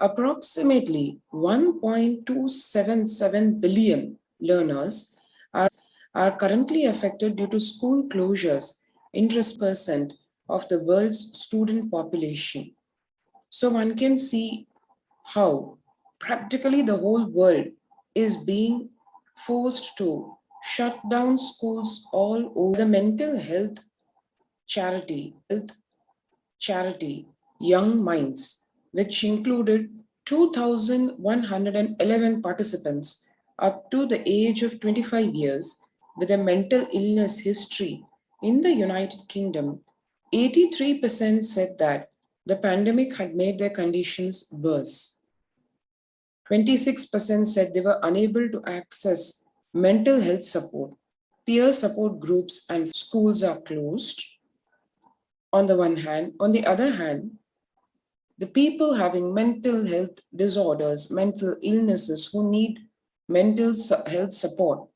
Approximately 1.277 billion learners are currently affected due to school closures in percent of the world's student population. So one can see how practically the whole world is being forced to shut down schools all over. The mental health charity Young Minds, which included 2,111 participants up to the age of 25 years with a mental illness history in the United Kingdom. 83% said that the pandemic had made their conditions worse. 26% said they were unable to access mental health support. Peer support groups and schools are closed. On the one hand, on the other hand, the people having mental health disorders, mental illnesses, who need mental health support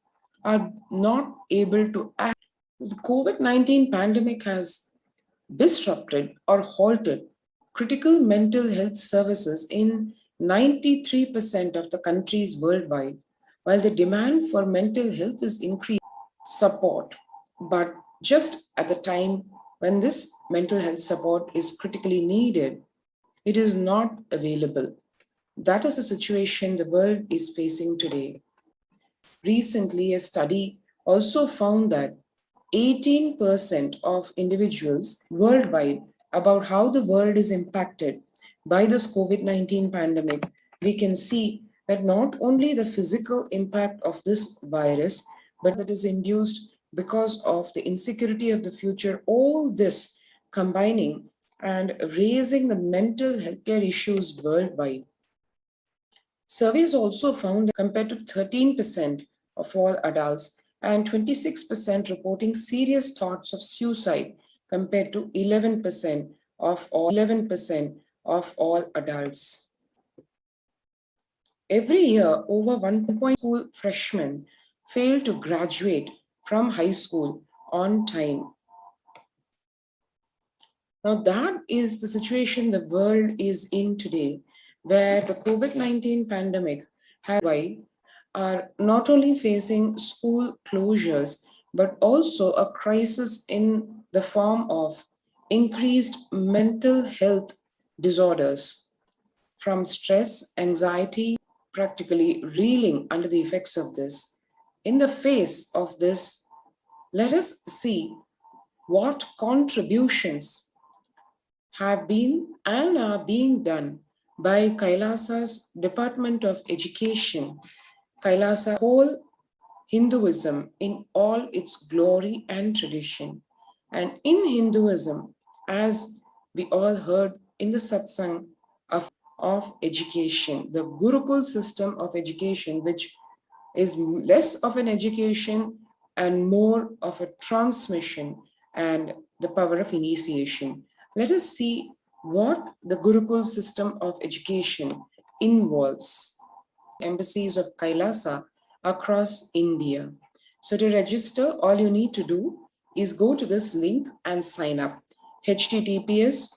are not able to act. The COVID-19 pandemic has disrupted or halted critical mental health services in 93% of the countries worldwide, while the demand for mental health is increased support. But just at the time when this mental health support is critically needed, it is not available. That is the situation the world is facing today. Recently, a study also found that 18% of individuals worldwide about how the world is impacted by this COVID-19 pandemic. We can see that not only the physical impact of this virus, but that is induced because of the insecurity of the future, all this combining and raising the mental healthcare issues worldwide. Surveys also found that compared to 13% of all adults and 26% reporting serious thoughts of suicide compared to 11% of all adults. Every year, over 1.0 school freshmen fail to graduate from high school on time. Now, that is the situation the world is in today, where the COVID-19 pandemic are not only facing school closures, but also a crisis in the form of increased mental health disorders, from stress, anxiety, practically reeling under the effects of this. In the face of this, let us see what contributions have been and are being done by Kailasa's Department of Education, Kailasa whole Hinduism in all its glory and tradition. And in Hinduism, as we all heard in the satsang of education, the Gurukul system of education, which is less of an education and more of a transmission and the power of initiation. Let us see what the Gurukul system of education involves. Embassies of Kailasa across India. So to register, all you need to do is go to this link and sign up. https://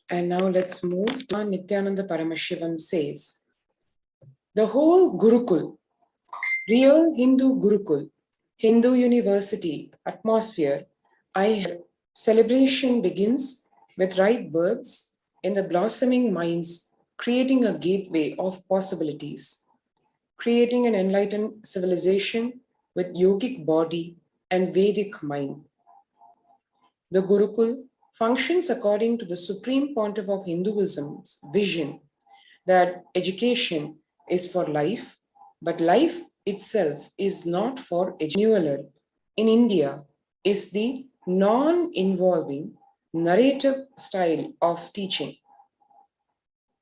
And now let's move to Nithyananda Paramashivam says, The whole Gurukul, real Hindu Gurukul, Hindu University atmosphere, celebration begins with right birds in the blossoming minds, creating a gateway of possibilities, creating an enlightened civilization with yogic body and Vedic mind. The Gurukul functions according to the supreme pontiff of Hinduism's vision that education is for life, but life itself is not for education. In India is the non-involving narrative style of teaching.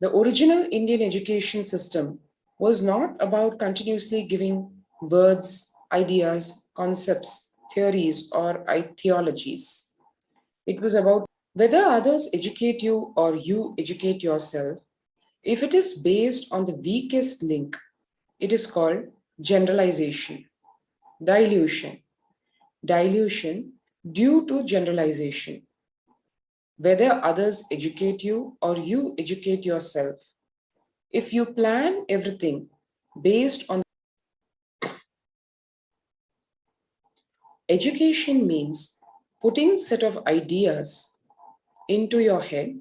The original Indian education system was not about continuously giving words, ideas, concepts, theories, or theologies. It was about whether others educate you or you educate yourself. If it is based on the weakest link, it is called generalization, dilution due to generalization. Whether others educate you or you educate yourself. If you plan everything based on education means putting set of ideas into your head,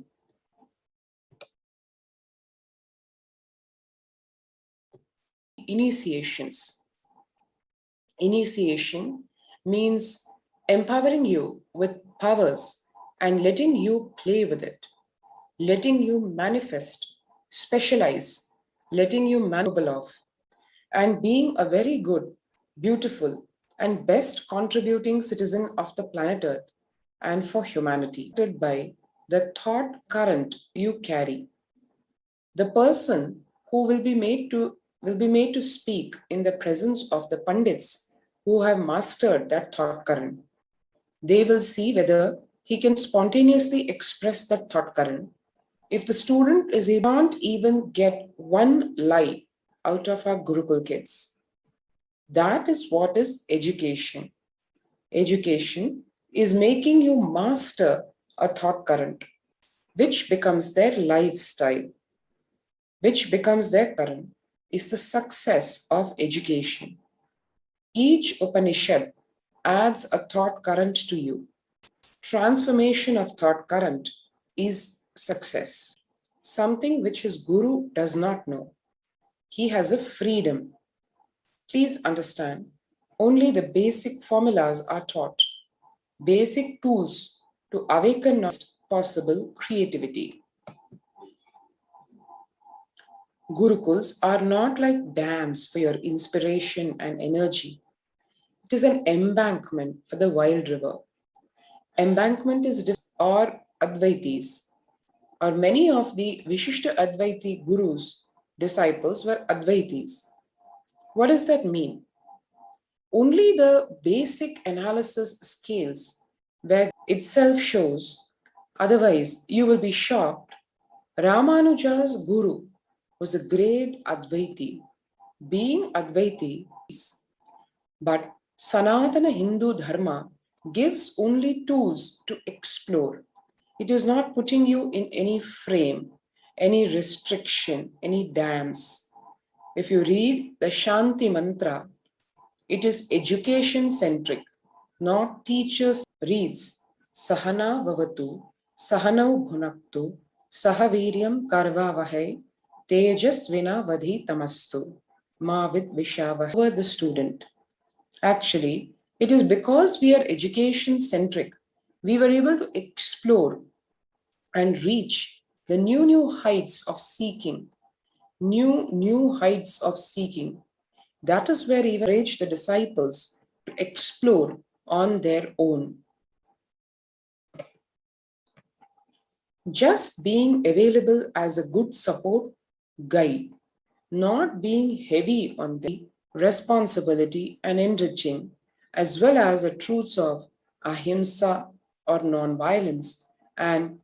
initiations. Initiation means empowering you with powers and letting you play with it, letting you manifest, specialize, letting you maneuver of, and being a very good, beautiful, and best contributing citizen of the planet Earth and for humanity, by the thought current you carry. The person who will be made to speak in the presence of the pandits who have mastered that thought current. They will see whether he can spontaneously express that thought current. If the student is able, can't even get one lie out of our Gurukul kids. That is what is education. Education is making you master a thought current, which becomes their lifestyle, which becomes their current, is the success of education. Each Upanishad adds a thought current to you. Transformation of thought current is success, something which his guru does not know. He has a freedom. Please understand, only the basic formulas are taught, basic tools to awaken possible creativity. Gurukuls are not like dams for your inspiration and energy. It is an embankment for the wild river. Embankment is or Advaitis, or many of the Vishishta Advaiti gurus' disciples were Advaitis. What does that mean? Only the basic analysis scales where itself shows, otherwise you will be shocked. Ramanuja's guru was a great Advaiti, being Advaiti, but Sanatana Hindu Dharma gives only tools to explore. It is not putting you in any frame, any restriction, any dams. If you read the Shanti Mantra, it is education centric, not teachers. Reads Sahana Vavatu, Sahanau Bhunaktu, Sahaviryam Karvavahai, Tejas Vina Vadhi Tamastu, Mavid Vishavah. Over the student. Actually, it is because we are education centric, we were able to explore and reach the new heights of seeking, new heights of seeking. That is where we encourage the disciples to explore on their own. Just being available as a good support guide, not being heavy on the responsibility and enriching, as well as the truths of ahimsa or non-violence and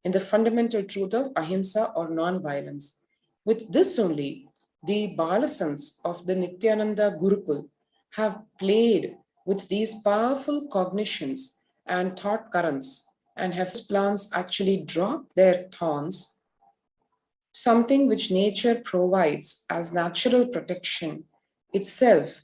in the fundamental truth of ahimsa or non-violence. With this only, the Balasans of the Nithyananda Gurukul have played with these powerful cognitions and thought currents and have plants actually drop their thorns something which nature provides as natural protection itself,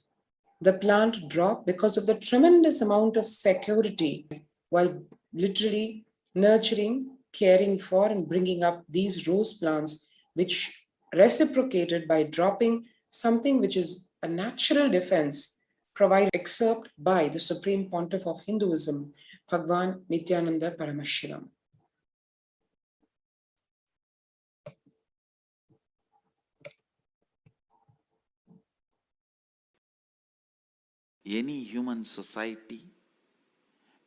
the plant dropped because of the tremendous amount of security while literally nurturing, caring for, and bringing up these rose plants, which reciprocated by dropping something which is a natural defense, provided excerpt by the Supreme Pontiff of Hinduism, Bhagwan Nithyananda Paramashivam. Any human society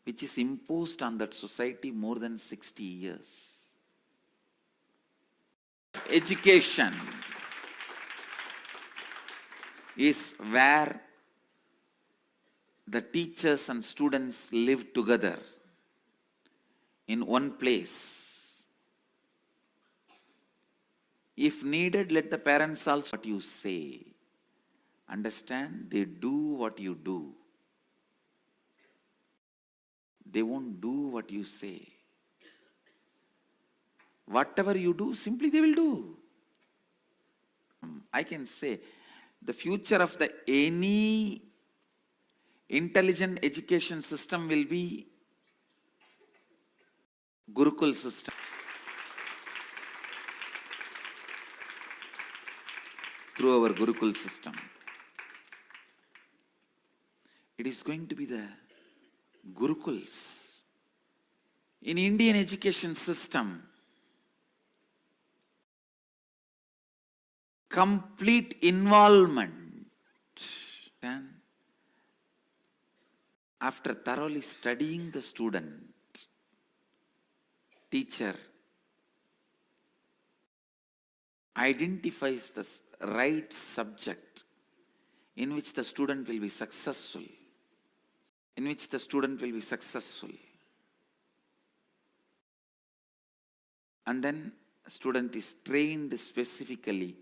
which is imposed on that society more than 60 years. Education is where the teachers and students live together in one place. If needed, let the parents also what you say. Understand? They do what you do. They won't do what you say. Whatever you do, simply they will do. I can say the future of any intelligent education system will be Gurukul system. Through our Gurukul system. It is going to be the Gurukuls. In Indian education system, complete involvement. And after thoroughly studying the student, teacher identifies the right subject in which the student will be successful. And then student is trained specifically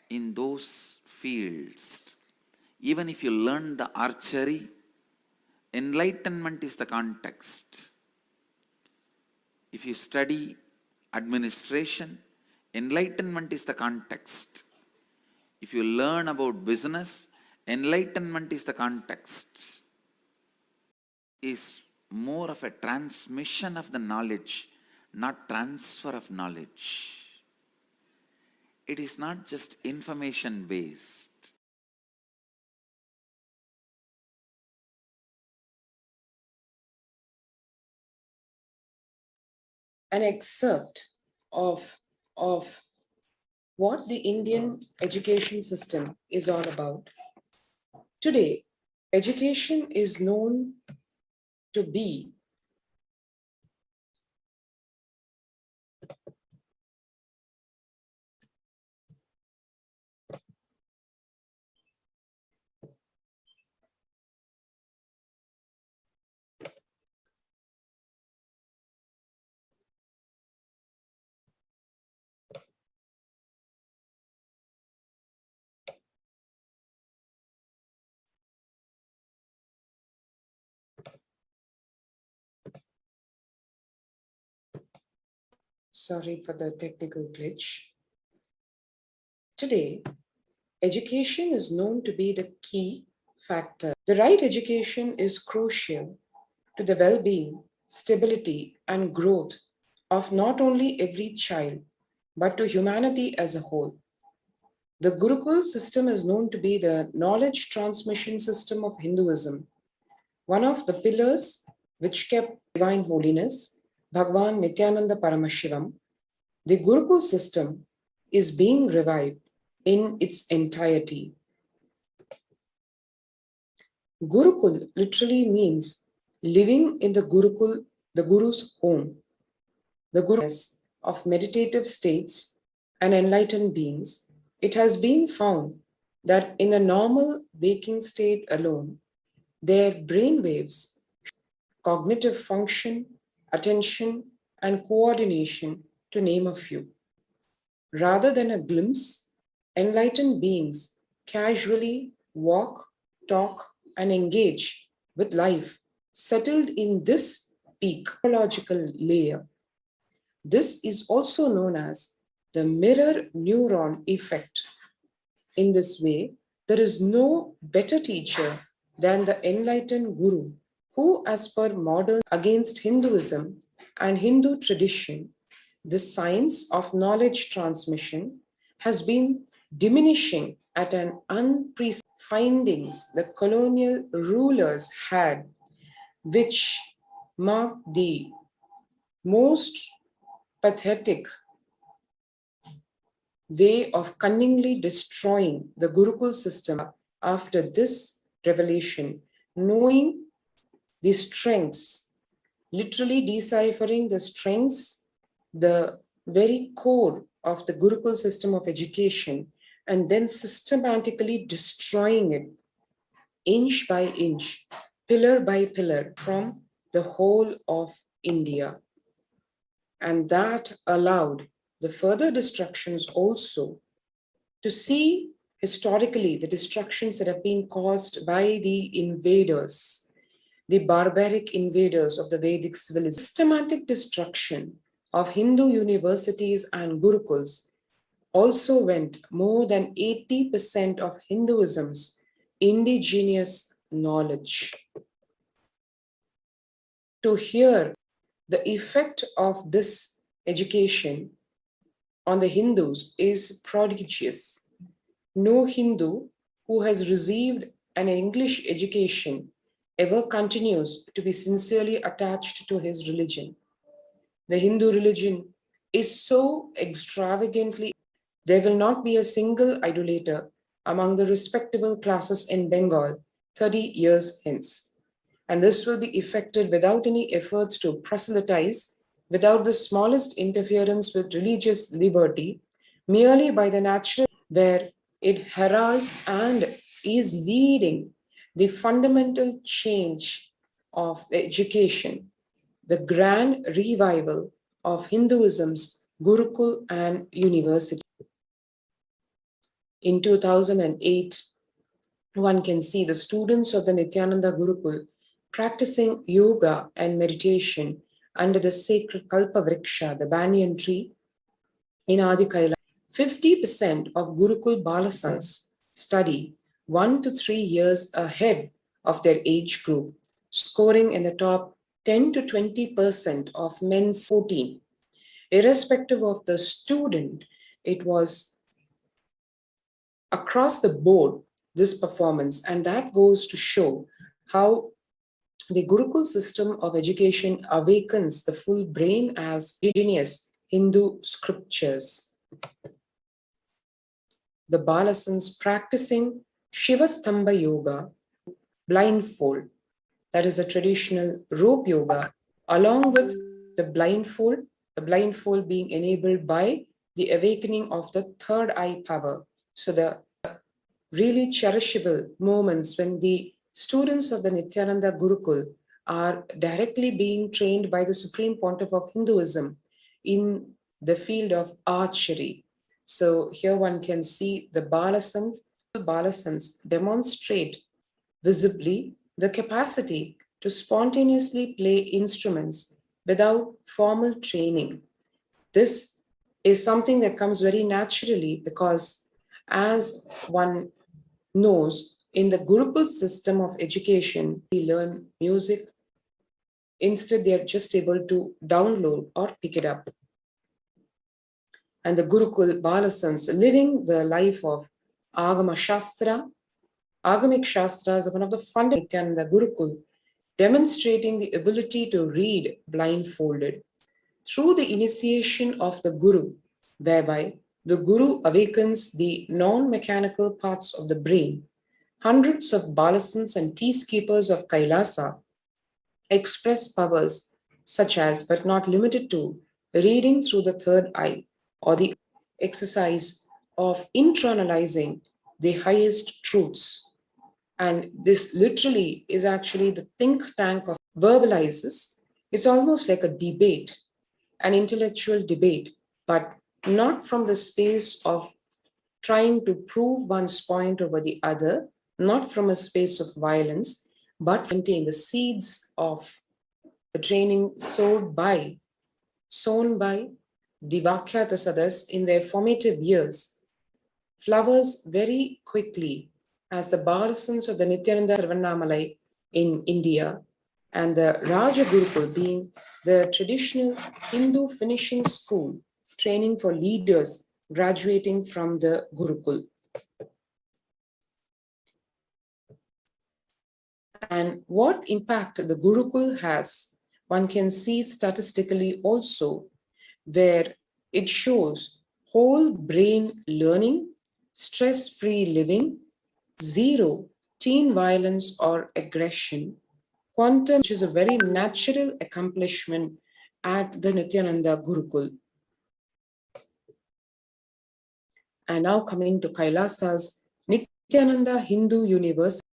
in those fields. Even if you learn the archery, enlightenment is the context. If you study administration, enlightenment is the context. If you learn about business, enlightenment is the context. Is more of a transmission of the knowledge, not transfer of knowledge. It is not just information based. An excerpt of what the Indian education system is all about. Today, education is known to be sorry for the technical glitch. Today, education is known to be the key factor. The right education is crucial to the well-being, stability, and growth of not only every child, but to humanity as a whole. The Gurukul system is known to be the knowledge transmission system of Hinduism, one of the pillars which kept divine holiness, Bhagwan Nithyananda Paramashivam. The Gurukul system is being revived in its entirety. Gurukul literally means living in the Gurukul, the Guru's home. The Guru of meditative states and enlightened beings. It has been found that in a normal waking state alone, their brain waves, cognitive function, attention, and coordination, to name a few. Rather than a glimpse, enlightened beings casually walk, talk, and engage with life, settled in this peak ecological layer. This is also known as the mirror neuron effect. In this way, there is no better teacher than the enlightened Guru, who, as per modern against Hinduism and Hindu tradition, the science of knowledge transmission has been diminishing at an unprecedented findings the colonial rulers had, which mark the most pathetic way of cunningly destroying the Gurukul system. After this revelation, knowing the strengths, literally deciphering the strengths, the very core of the Gurukul system of education, and then systematically destroying it inch by inch, pillar by pillar from the whole of India. And that allowed the further destructions also to see historically the destructions that have been caused by the invaders, the barbaric invaders of the Vedic civilization. Systematic destruction of Hindu universities and Gurukuls also went more than 80% of Hinduism's indigenous knowledge. To hear the effect of this education on the Hindus is prodigious. No Hindu who has received an English education ever continues to be sincerely attached to his religion. The Hindu religion is so extravagantly, there will not be a single idolater among the respectable classes in Bengal 30 years hence. And this will be effected without any efforts to proselytize, without the smallest interference with religious liberty, merely by the natural, where it heralds and is leading the fundamental change of the education, the grand revival of Hinduism's Gurukul and University. In 2008, one can see the students of the Nithyananda Gurukul practicing yoga and meditation under the sacred Kalpa Vriksha, the banyan tree, in Adi Kaila. 50% of Gurukul Balasans study 1 to 3 years ahead of their age group, scoring in the top 10 to 20% of men's 14. Irrespective of the student, it was across the board, this performance, and that goes to show how the Gurukul system of education awakens the full brain as indigenous Hindu scriptures. The Balasans practicing Shivastamba Yoga blindfold, that is a traditional rope yoga, along with the blindfold being enabled by the awakening of the third eye power. So the really cherishable moments when the students of the Nithyananda Gurukul are directly being trained by the Supreme Pontiff of Hinduism in the field of archery. So here one can see the Balasans demonstrate visibly the capacity to spontaneously play instruments without formal training. This is something that comes very naturally because, as one knows, in the Gurukul system of education, we learn music. Instead, they are just able to download or pick it up. And the Gurukul Balasans living the life of Agama Shastra, Agamic Shastras are one of the fundamental Nithyananda Gurukul, demonstrating the ability to read blindfolded through the initiation of the Guru, whereby the Guru awakens the non-mechanical parts of the brain. Hundreds of Balasans and peacekeepers of Kailasa express powers such as, but not limited to, reading through the third eye, or the exercise of internalizing the highest truths. And this literally is actually the think tank of verbalizes. It's almost like a debate, an intellectual debate, but not from the space of trying to prove one's point over the other, not from a space of violence, but contain the seeds of the training sown by the Vakhyatasadas in their formative years, flowers very quickly as the Barasans of the Nithyananda Tiruvannamalai in India and the Raja Gurukul being the traditional Hindu finishing school training for leaders graduating from the Gurukul. And what impact the Gurukul has, one can see statistically also, where it shows whole brain learning, stress-free living, zero teen violence or aggression, quantum, which is a very natural accomplishment at the Nithyananda Gurukul. And now coming to Kailasa's Nithyananda Hindu University,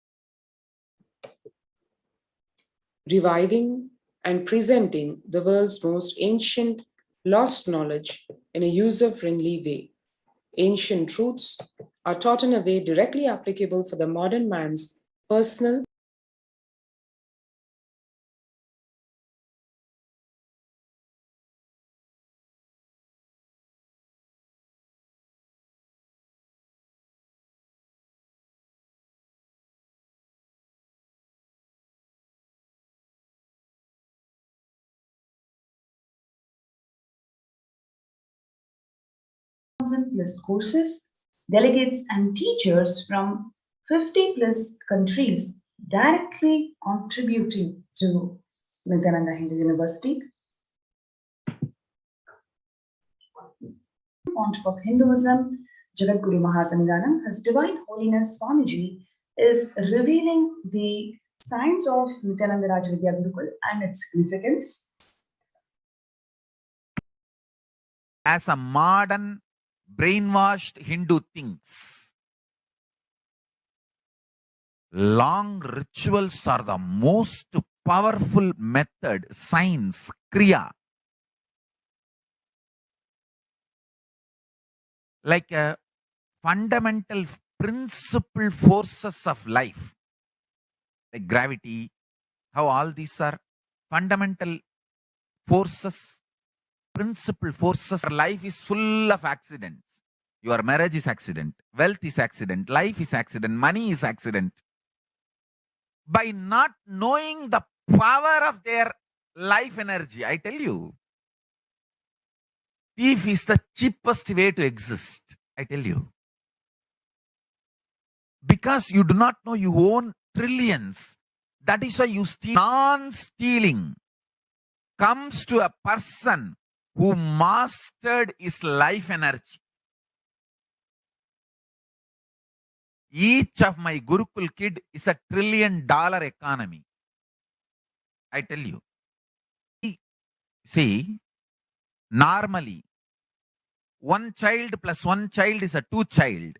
reviving and presenting the world's most ancient lost knowledge in a user-friendly way. Ancient truths are taught in a way directly applicable for the modern man's personal plus courses, delegates and teachers from 50 plus countries directly contributing to Nithyananda Hindu University. Pontiff of Hinduism, Jagadguru Mahasanidhanam, His Divine Holiness Swamiji is revealing the science of Nithyananda Rajavidya Gurukul and its significance. As a modern brainwashed Hindu thinks, long rituals are the most powerful method, science, kriya. Like a fundamental principle forces of life, like gravity, how all these are fundamental forces, principle forces. Life is full of accidents. Your marriage is accident, wealth is accident, life is accident, money is accident. By not knowing the power of their life energy, I tell you, thief is the cheapest way to exist, I tell you. Because you do not know you own trillions. That is why you steal. Non-stealing comes to a person who mastered his life energy. Each of my Gurukul kid is $1 trillion economy. I tell you. See, normally, one child plus one child is a two child.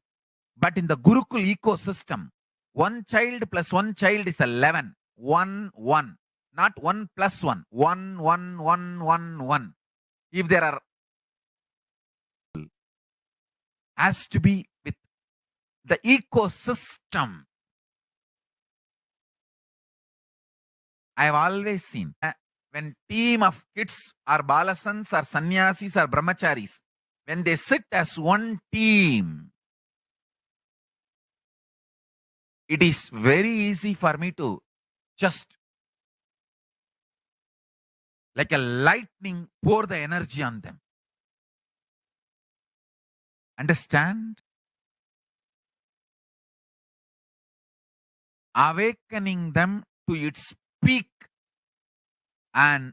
But in the Gurukul ecosystem, one child plus one child is 11. 1, 1. Not 1 plus 1. 1, 1, 1, 1, 1. If there are, has to be with the ecosystem. I have always seen when team of kids or balasans or sannyasis or brahmacharis, when they sit as one team, it is very easy for me to just like a lightning pour the energy on them. Understand? Awakening them to its peak and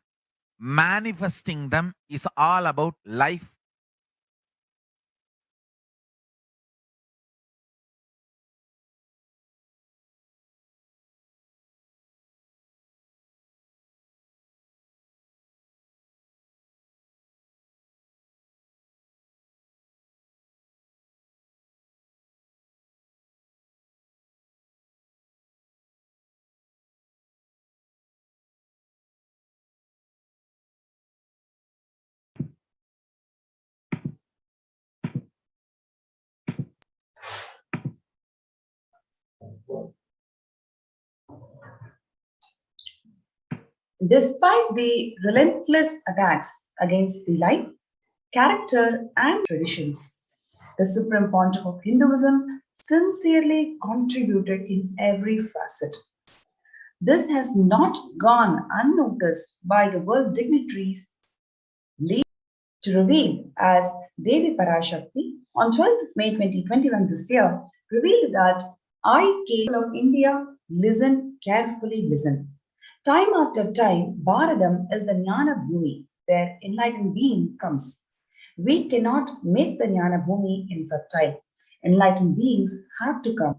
manifesting them is all about life. Despite the relentless attacks against the life, character, and traditions. The Supreme Pontiff of Hinduism sincerely contributed in every facet. This has not gone unnoticed by the world dignitaries to reveal as Devi Parashakti on 12th of May 2021 this year revealed that I, King of India, listen, carefully listen. Time after time, Bharadam is the Jnana Bhumi, where enlightened being comes. We cannot make the Jnana Bhumi infertile. Enlightened beings have to come.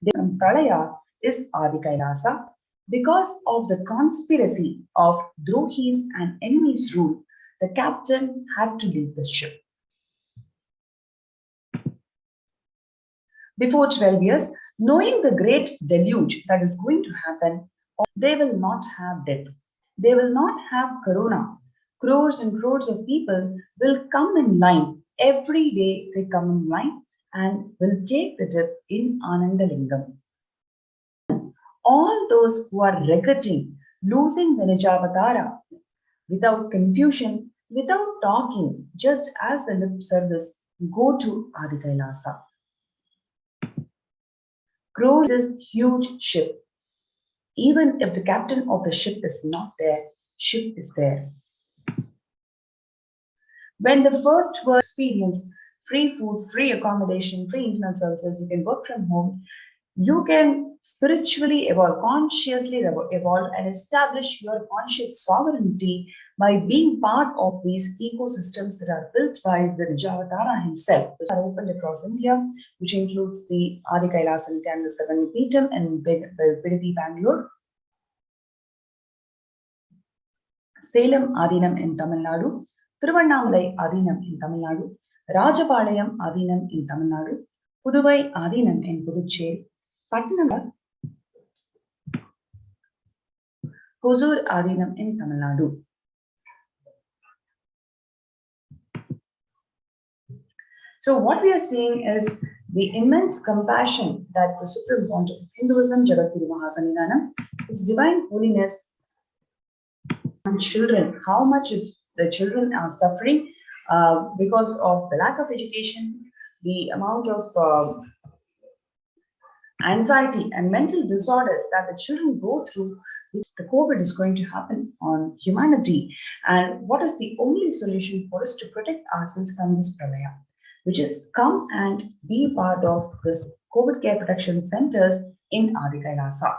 The Pralaya is Adi Kailasa. Because of the conspiracy of Drohis and enemies' rule, the captain had to leave the ship. Before 12 years, knowing the great deluge that is going to happen, they will not have death. They will not have corona. Crores and crores of people will come in line. Every day they come in line and will take the dip in Anandalingam. All those who are regretting losing the Nijavatara without confusion, without talking, just as the lip service, go to Adi Kailasa. Crow this huge ship. Even if the captain of the ship is not there, ship is there. When the first word experience free food, free accommodation, free internet services, you can work from home, you can spiritually evolve, consciously evolve and establish your conscious sovereignty by being part of these ecosystems that are built by the Nijavatara himself. These are opened across India, which includes the Adi Kailasa Nithyananda Paramashivam in Bidadi, Bangalore, Salem Adinam in Tamil Nadu, Thiruvannamalai Adinam in Tamil Nadu, Rajapalayam Adinam in Tamil Nadu, Puduvai Adinam in Puducherry, Patnam, Hosur Adinam in Tamil Nadu. So what we are seeing is the immense compassion that the Supreme Pontiff of Hinduism, Jagadguru Mahasannidhanam, His Divine Holiness, on children, how much the children are suffering because of the lack of education, the amount of anxiety and mental disorders that the children go through, which the COVID is going to happen on humanity. And what is the only solution for us to protect ourselves from this pralaya, which is come and be part of this COVID care protection centers in Adi Kailasa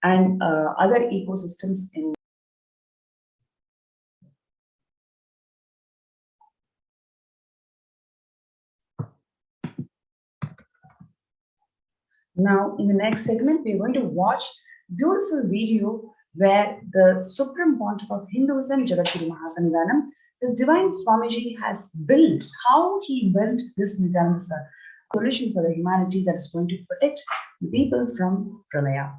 and other ecosystems in Now, in the next segment, we're going to watch a beautiful video where the Supreme Pontiff of Hinduism, Jagadguru Mahasannidhanam, His Divine Swamiji has built, how he built this Nithyananda solution for the humanity that is going to protect the people from pralaya.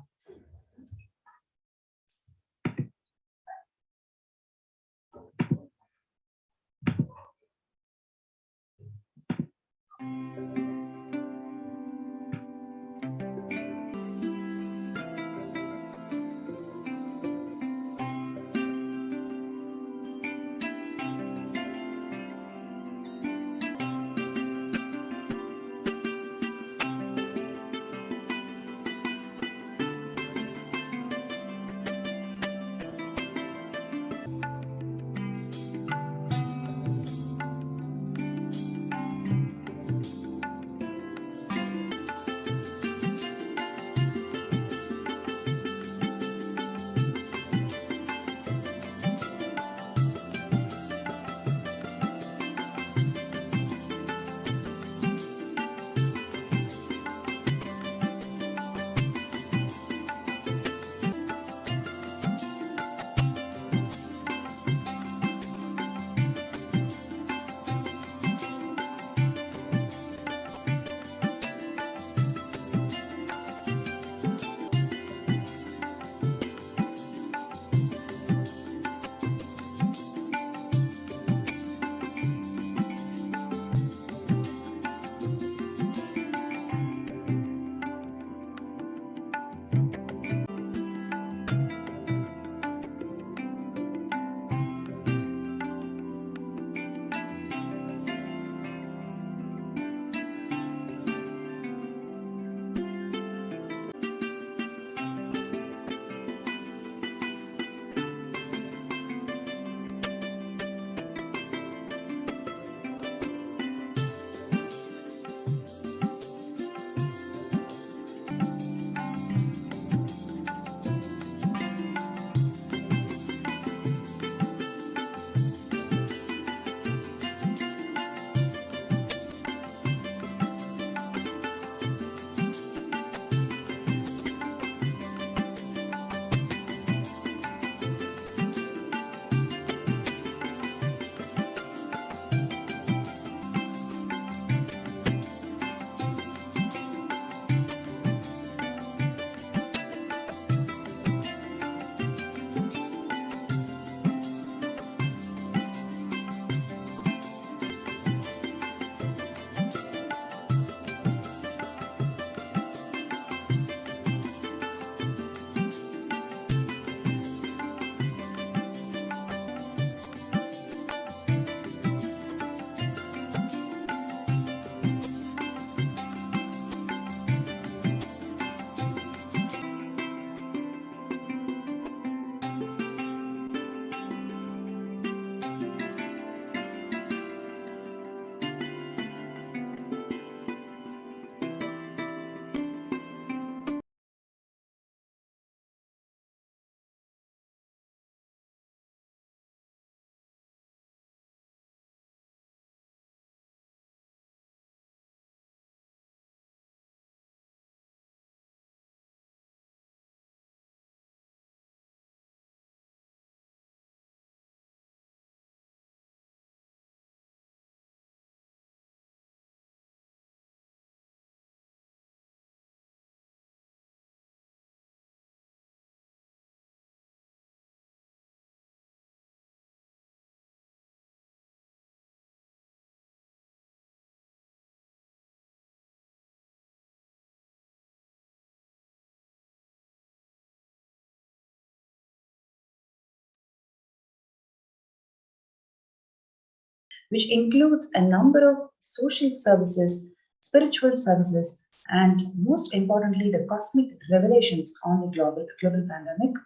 which includes a number of social services, spiritual services, and most importantly, the cosmic revelations on the global pandemic,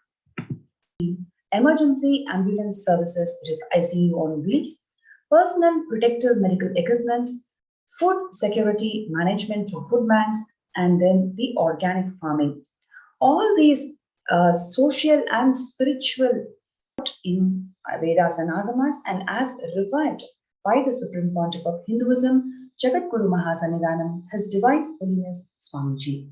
emergency ambulance services, which is ICU on wheels, personal protective medical equipment, food security management through food banks, and then the organic farming. All these social and spiritual in Vedas and Agamas, and as revived by the Supreme Pontiff of Hinduism, Jagadguru Mahasanidanam, His Divine Holiness Swamiji.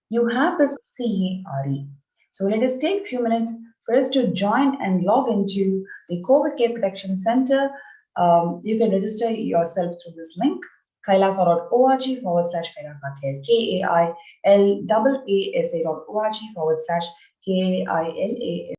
You have this CARE. So let us take a few minutes for us to join and log into the COVID Care Protection Center. You can register yourself through this link, kailasa.org/kailasacare, KAILAASA.org/KAILA.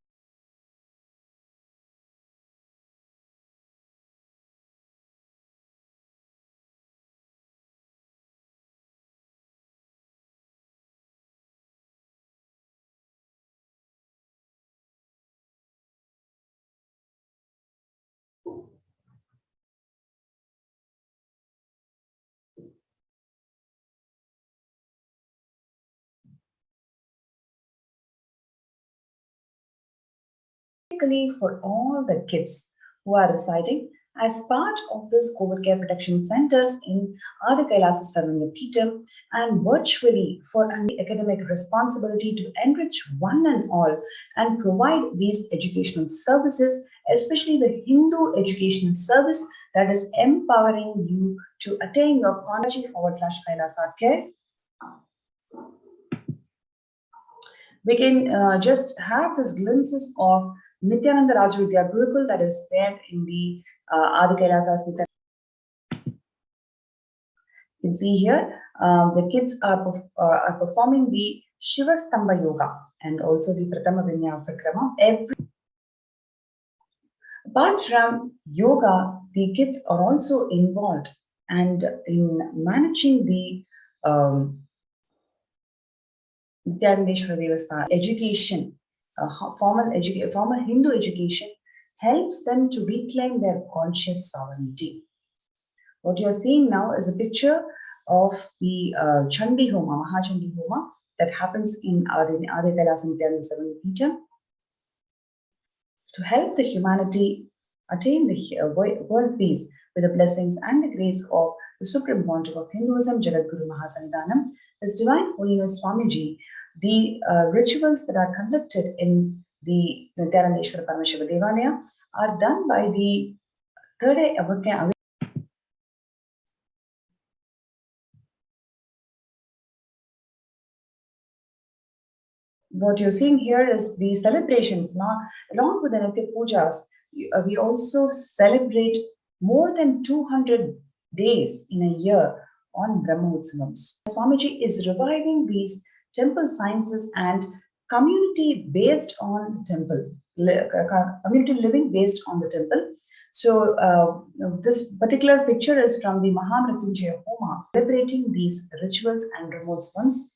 For all the kids who are residing as part of this COVID Care Protection Centers in Adi Kailasa Sarvanya Peetham, and virtually for an academic responsibility to enrich one and all and provide these educational services, especially the Hindu educational service that is empowering you to attain your Kailasa.care. We can just have these glimpses of Nithyananda Rajavidya Gurukul that is there in the Adi Kailasas. You can see here the kids are performing the Shivastamba Yoga and also the Pratama Vinyasa Krama. Apart from yoga, the kids are also involved and in managing the education. Formal Hindu education helps them to reclaim their conscious sovereignty. What you're seeing now is a picture of the Chandi Homa, Mahachandi Homa, that happens in Adi Kailasa Nithyananda Paramashivam Peetham to help the humanity attain the world peace with the blessings and the grace of the Supreme Pontiff of Hinduism, Jagadguru Mahasanidanam, His Divine Holiness Swamiji. The rituals that are conducted in the Nithyananda Paramashiva Devalaya are done by the Third Eye Awakening. What you're seeing here is the celebrations. Now, along with the Nitya Pujas, we also celebrate more than 200 days in a year on Brahma Utsavams. Swamiji is reviving these temple sciences and community based on the temple, community living based on the temple. So this particular picture is from the Mahamrityunjaya Homa, celebrating these rituals and remote ones.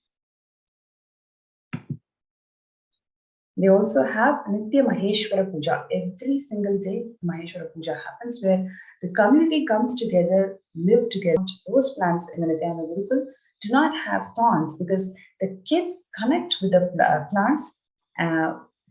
They also have Nitya Maheshwara Puja. Every single day, Maheshwara Puja happens where the community comes together, live together. Those plants in the Nithyananda Gurukul do not have thorns because the kids connect with the plants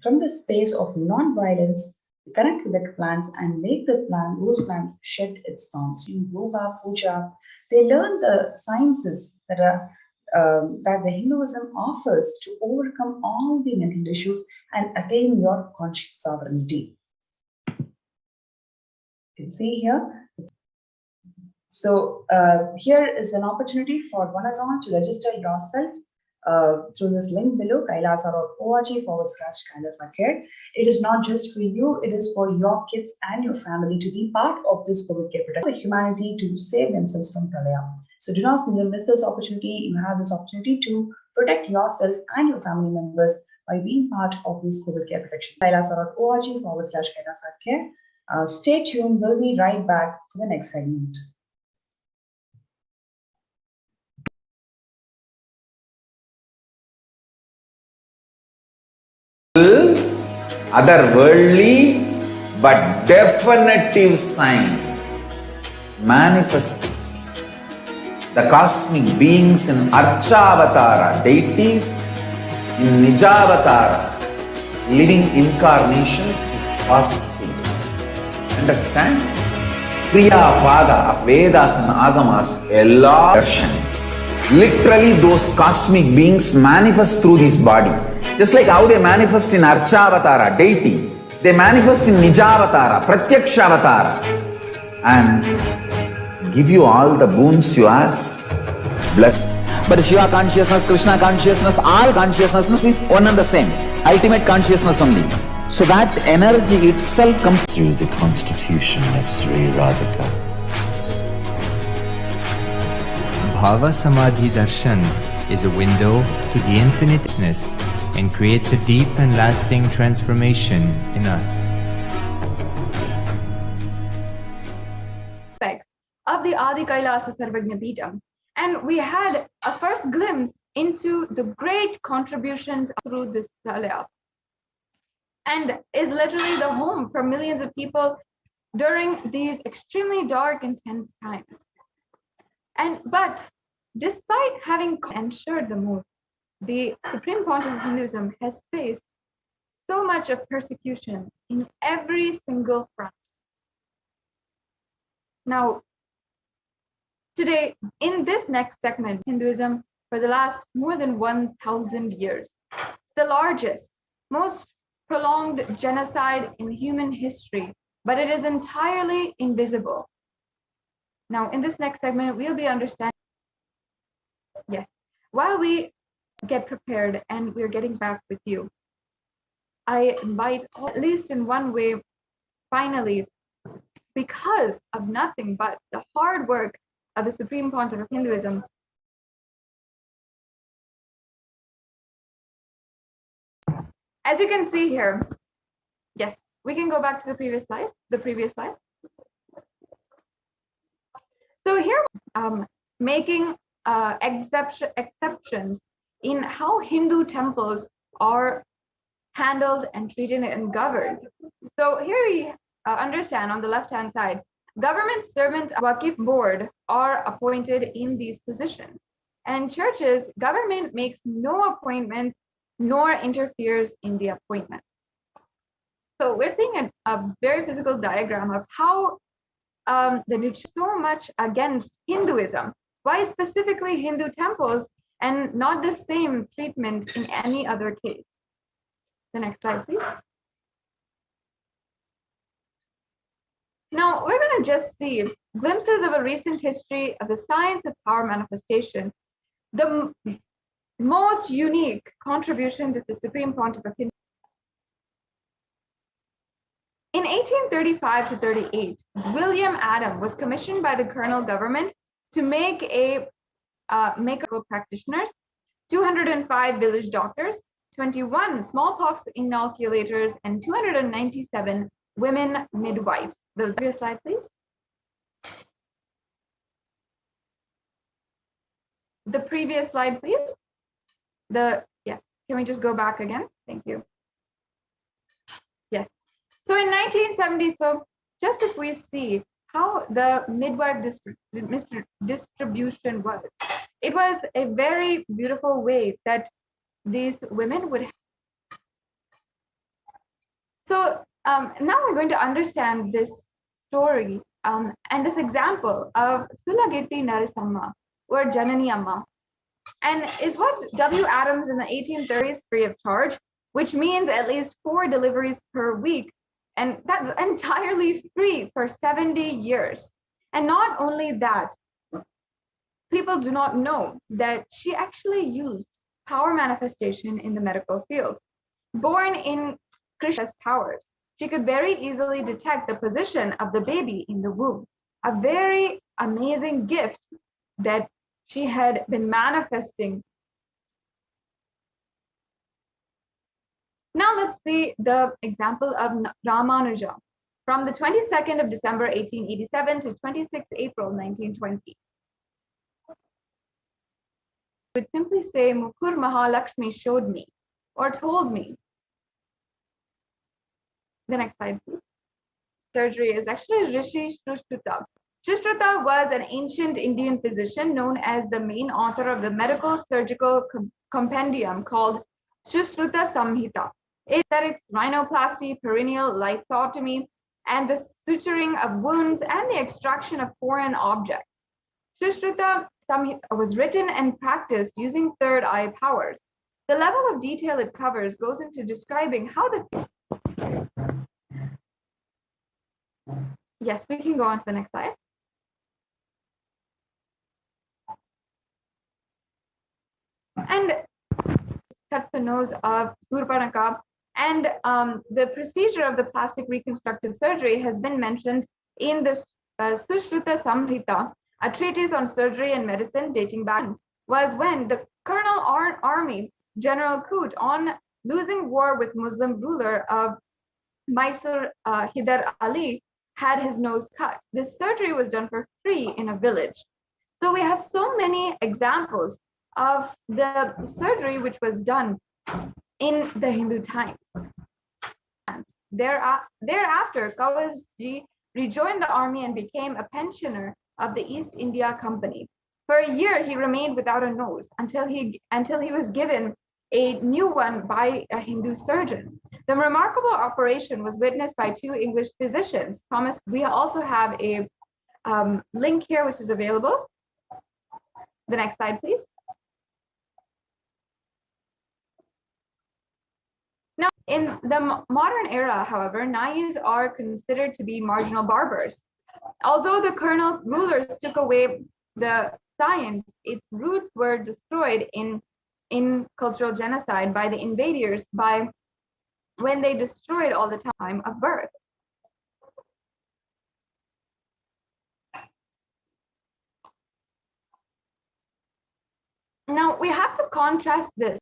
from the space of non-violence, connect with the plants and make those plants shed its thorns. In yoga, puja, they learn the sciences that are that the Hinduism offers to overcome all the mental issues and attain your conscious sovereignty. You can see here. So here is an opportunity for one and all to register yourself through this link below, kailasa.org/kailasacare. It is not just for you, it is for your kids and your family to be part of this COVID care protection for humanity to save themselves from Pralaya. So do not miss this opportunity. You have this opportunity to protect yourself and your family members by being part of this COVID care protection. kailasa.org/kailasacare. Stay tuned. We'll be right back for the next segment. Otherworldly but definitive sign manifesting. The cosmic beings in Archavatara, deities in Nijavatara, living incarnations is possible. Understand? Kriya Pada of Vedas and Agamas, a lot of version. Literally those cosmic beings manifest through this body. Just like how they manifest in Archavatara, deity, they manifest in Nijavatara, Pratyakshavatara, and give you all the boons you ask. Bless. But Shiva consciousness, Krishna consciousness, all consciousness is one and the same. Ultimate consciousness only. So that energy itself comes through the constitution of Sri Radhika. Bhava Samadhi Darshan is a window to the infiniteness and creates a deep and lasting transformation in us. Aspects of the Adi Kailasa Sarvagna Peetham, and we had a first glimpse into the great contributions through this pralaya, and is literally the home for millions of people during these extremely dark and tense times. But despite having ensured the mood, the Supreme Pontiff of Hinduism has faced so much of persecution in every single front. Now, today, in this next segment, Hinduism for the last more than 1,000 years, it's the largest, most prolonged genocide in human history, but it is entirely invisible. Now, in this next segment, we'll be understanding. Yes, while we get prepared and we're getting back with you, I invite, at least in one way, finally, because of nothing but the hard work of the Supreme Pontiff of Hinduism, as you can see here, yes, we can go back to the previous slide. So here, making exceptions in how Hindu temples are handled and treated and governed. So here we understand on the left-hand side, government servant Waqif board are appointed in these positions. And churches, government makes no appointments nor interferes in the appointment. So we're seeing a very physical diagram of how so much against Hinduism. Why specifically Hindu temples and not the same treatment in any other case? The next slide, please. Now, we're going to just see glimpses of a recent history of the science of power manifestation, the most unique contribution that the Supreme Pontiff of Hinduism. In 1835 to 38, William Adam was commissioned by the colonial government to make practitioners, 205 village doctors, 21 smallpox inoculators, and 297 women midwives. The previous slide, please. The previous slide, please. Yes, can we just go back again? Thank you. Yes. So in 1970, so just if we see how the midwife distribution was, it was a very beautiful way that these women would have. So now we're going to understand this story and this example of Sulageti Narasamma or Janani Amma, and is what W. Adams in the 1830s free of charge, which means at least 4 deliveries per week. And that's entirely free for 70 years. And not only that, people do not know that she actually used power manifestation in the medical field. Born in Krishna's towers, she could very easily detect the position of the baby in the womb. A very amazing gift that she had been manifesting. Now let's see the example of Ramanuja from the 22nd of December 1887 to 26th April 1920. Would simply say Mukur Mahalakshmi showed me or told me. The next slide, please. surgery is actually Rishi Sushruta. Sushruta was an ancient Indian physician known as the main author of the medical surgical compendium called Sushruta Samhita. Aesthetics, rhinoplasty, perineal lithotomy, and the suturing of wounds and the extraction of foreign objects. Sushruta Samhita was written and practiced using third eye powers. The level of detail it covers goes into describing how the... Yes, we can go on to the next slide. And cuts the nose of Surpanaka. And the procedure of the plastic reconstructive surgery has been mentioned in the Sushruta Samhita, a treatise on surgery and medicine dating back, was when the Colonel Army General Coote, on losing war with Muslim ruler of Mysore, Hyder Ali, had his nose cut. This surgery was done for free in a village. So we have so many examples of the surgery which was done in the Hindu times. Thereafter, Kawasji rejoined the army and became a pensioner of the East India Company. For a year, he remained without a nose until he was given a new one by a Hindu surgeon. The remarkable operation was witnessed by two English physicians. Thomas, we also have a link here which is available. The next slide, please. Now, in the modern era, however, Nayis are considered to be marginal barbers. Although the colonial rulers took away the science, its roots were destroyed in cultural genocide by the invaders when they destroyed all the time of birth. Now we have to contrast this.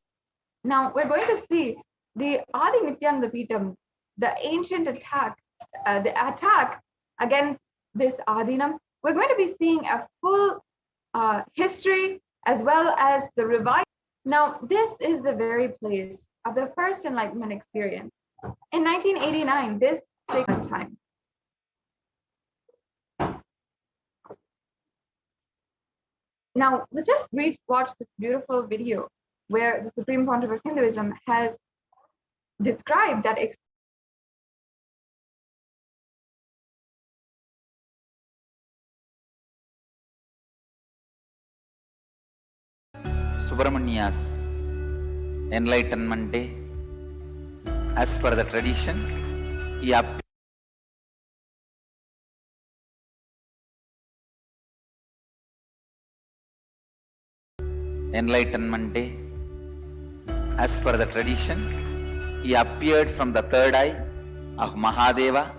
Now we're going to see the Adi Nithyananda Peetham, the ancient attack, the attack against this Adinam. We're going to be seeing a full history as well as the revival. Now, this is the very place of the first enlightenment experience. In 1989, this second time. Now, let's just watch this beautiful video where the Supreme Pontiff of Hinduism has described that experience. Subramania's Enlightenment Day. As per the tradition, he appeared Enlightenment Day. As per the tradition, he appeared from the third eye of Mahadeva.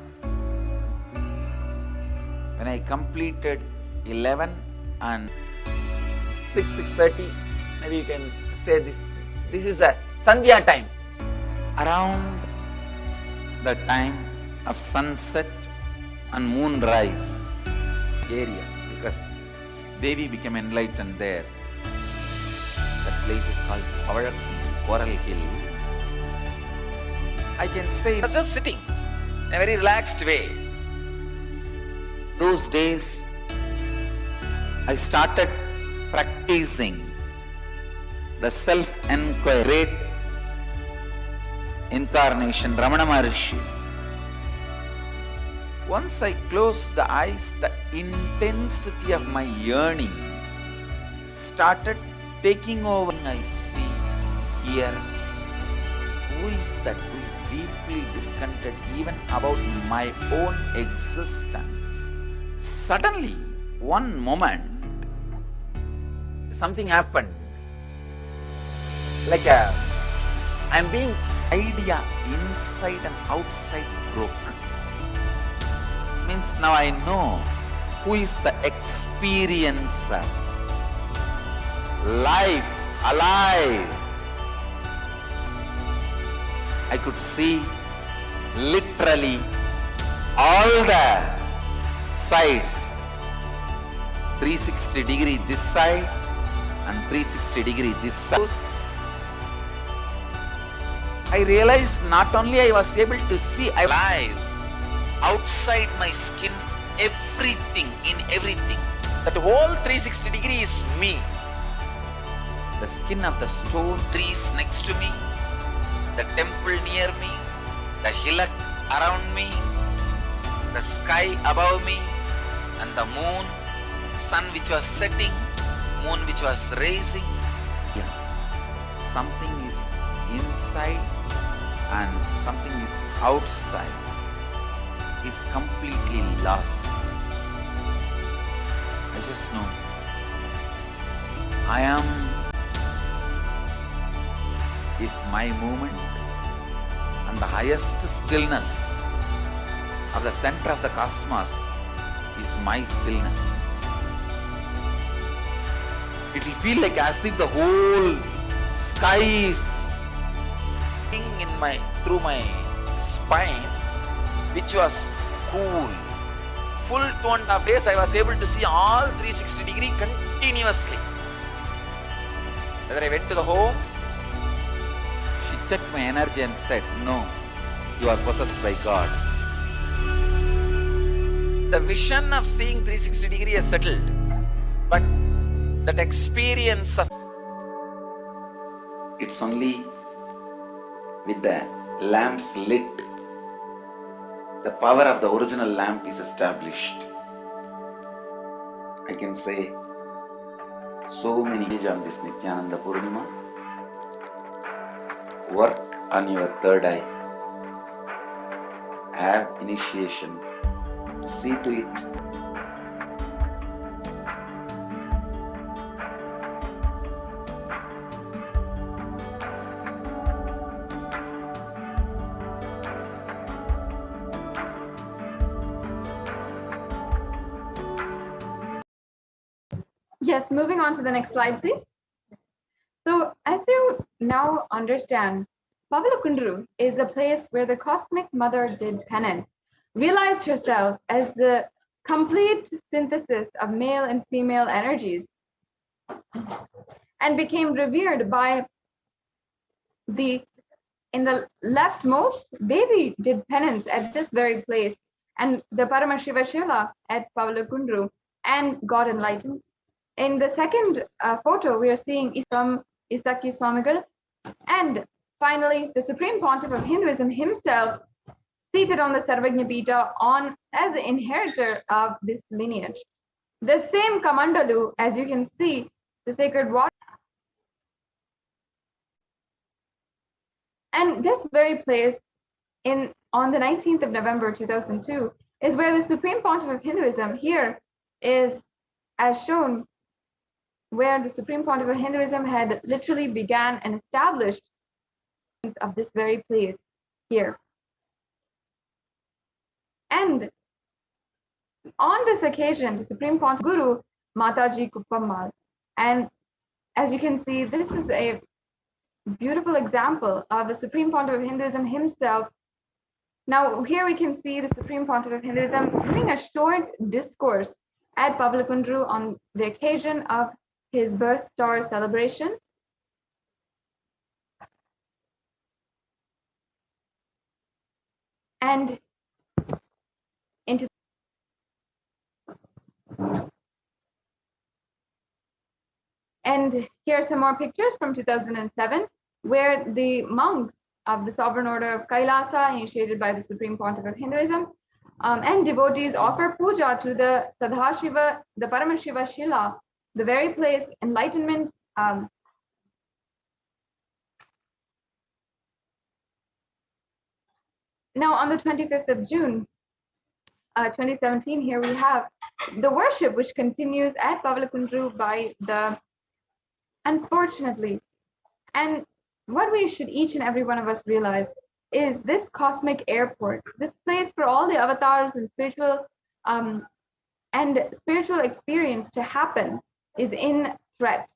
When I completed 11 and 6:30, maybe you can say this is the Sandhya time. Around the time of sunset and moonrise area, because Devi became enlightened there. That place is called Parashakti, Coral Hill. I can say I was just sitting in a very relaxed way. Those days, I started practicing the self-enquiry, great incarnation, Ramana Maharshi. Once I closed the eyes, the intensity of my yearning started taking over. I see here, who is that who is deeply discontented even about my own existence. Suddenly, one moment, something happened. Like I'm being idea inside and outside broke. Means now I know who is the experiencer. Life, alive. I could see literally all the sides, 360 degree this side and 360 degree this side. I realized not only I was able to see, I was alive. outside my skin, everything, in everything. That whole 360 degree is me. The skin of the stone, trees next to me, the temple near me, the hillock around me, the sky above me, and the moon, sun which was setting, moon which was rising. Yeah. Something is inside and something is outside, is completely lost. I just know I am is my movement, and the highest stillness of the center of the cosmos is my stillness. It will feel like as if the whole sky is through my spine, which was cool. Full 2.5 days I was able to see all 360 degree continuously. Whether I went to the home, she checked my energy and said, no, you are possessed by God. The vision of seeing 360 degree is settled, but that experience of it's only with the lamps lit, the power of the original lamp is established. I can say so many days on this Nithyananda Purnima. Work on your third eye. Have initiation. See to it. Yes, moving on to the next slide, please. So as you now understand, Pavalakundru is a place where the cosmic mother did penance, realized herself as the complete synthesis of male and female energies, and became revered by in the leftmost, Devi did penance at this very place, and the Paramashivoham at Pavalakundru, and got enlightened. In the second photo, we are seeing from Isaki Swamigal, and finally, the Supreme Pontiff of Hinduism himself, seated on the Sarvajna Pita as the inheritor of this lineage. The same Kamandalu, as you can see, the sacred water. And this very place on the 19th of November 2002 is where the Supreme Pontiff of Hinduism here is as shown, where the Supreme Pontiff of Hinduism had literally began and established of this very place here. And on this occasion, the Supreme Pontiff Guru Mataji Kuppammal. And as you can see, this is a beautiful example of the Supreme Pontiff of Hinduism himself. Now, here we can see the Supreme Pontiff of Hinduism giving a short discourse at Pavalakundru on the occasion of his birth star celebration. And here are some more pictures from 2007, where the monks of the Sovereign Order of Kailasa, initiated by the Supreme Pontiff of Hinduism, and devotees offer puja to the Sadhashiva, the Paramashiva Shila, the very place enlightenment. Now, on the 25th of June, 2017, here we have the worship which continues at Pavalakundru by the, unfortunately, and what we should each and every one of us realize is this cosmic airport, this place for all the avatars and spiritual experience to happen, is in threat.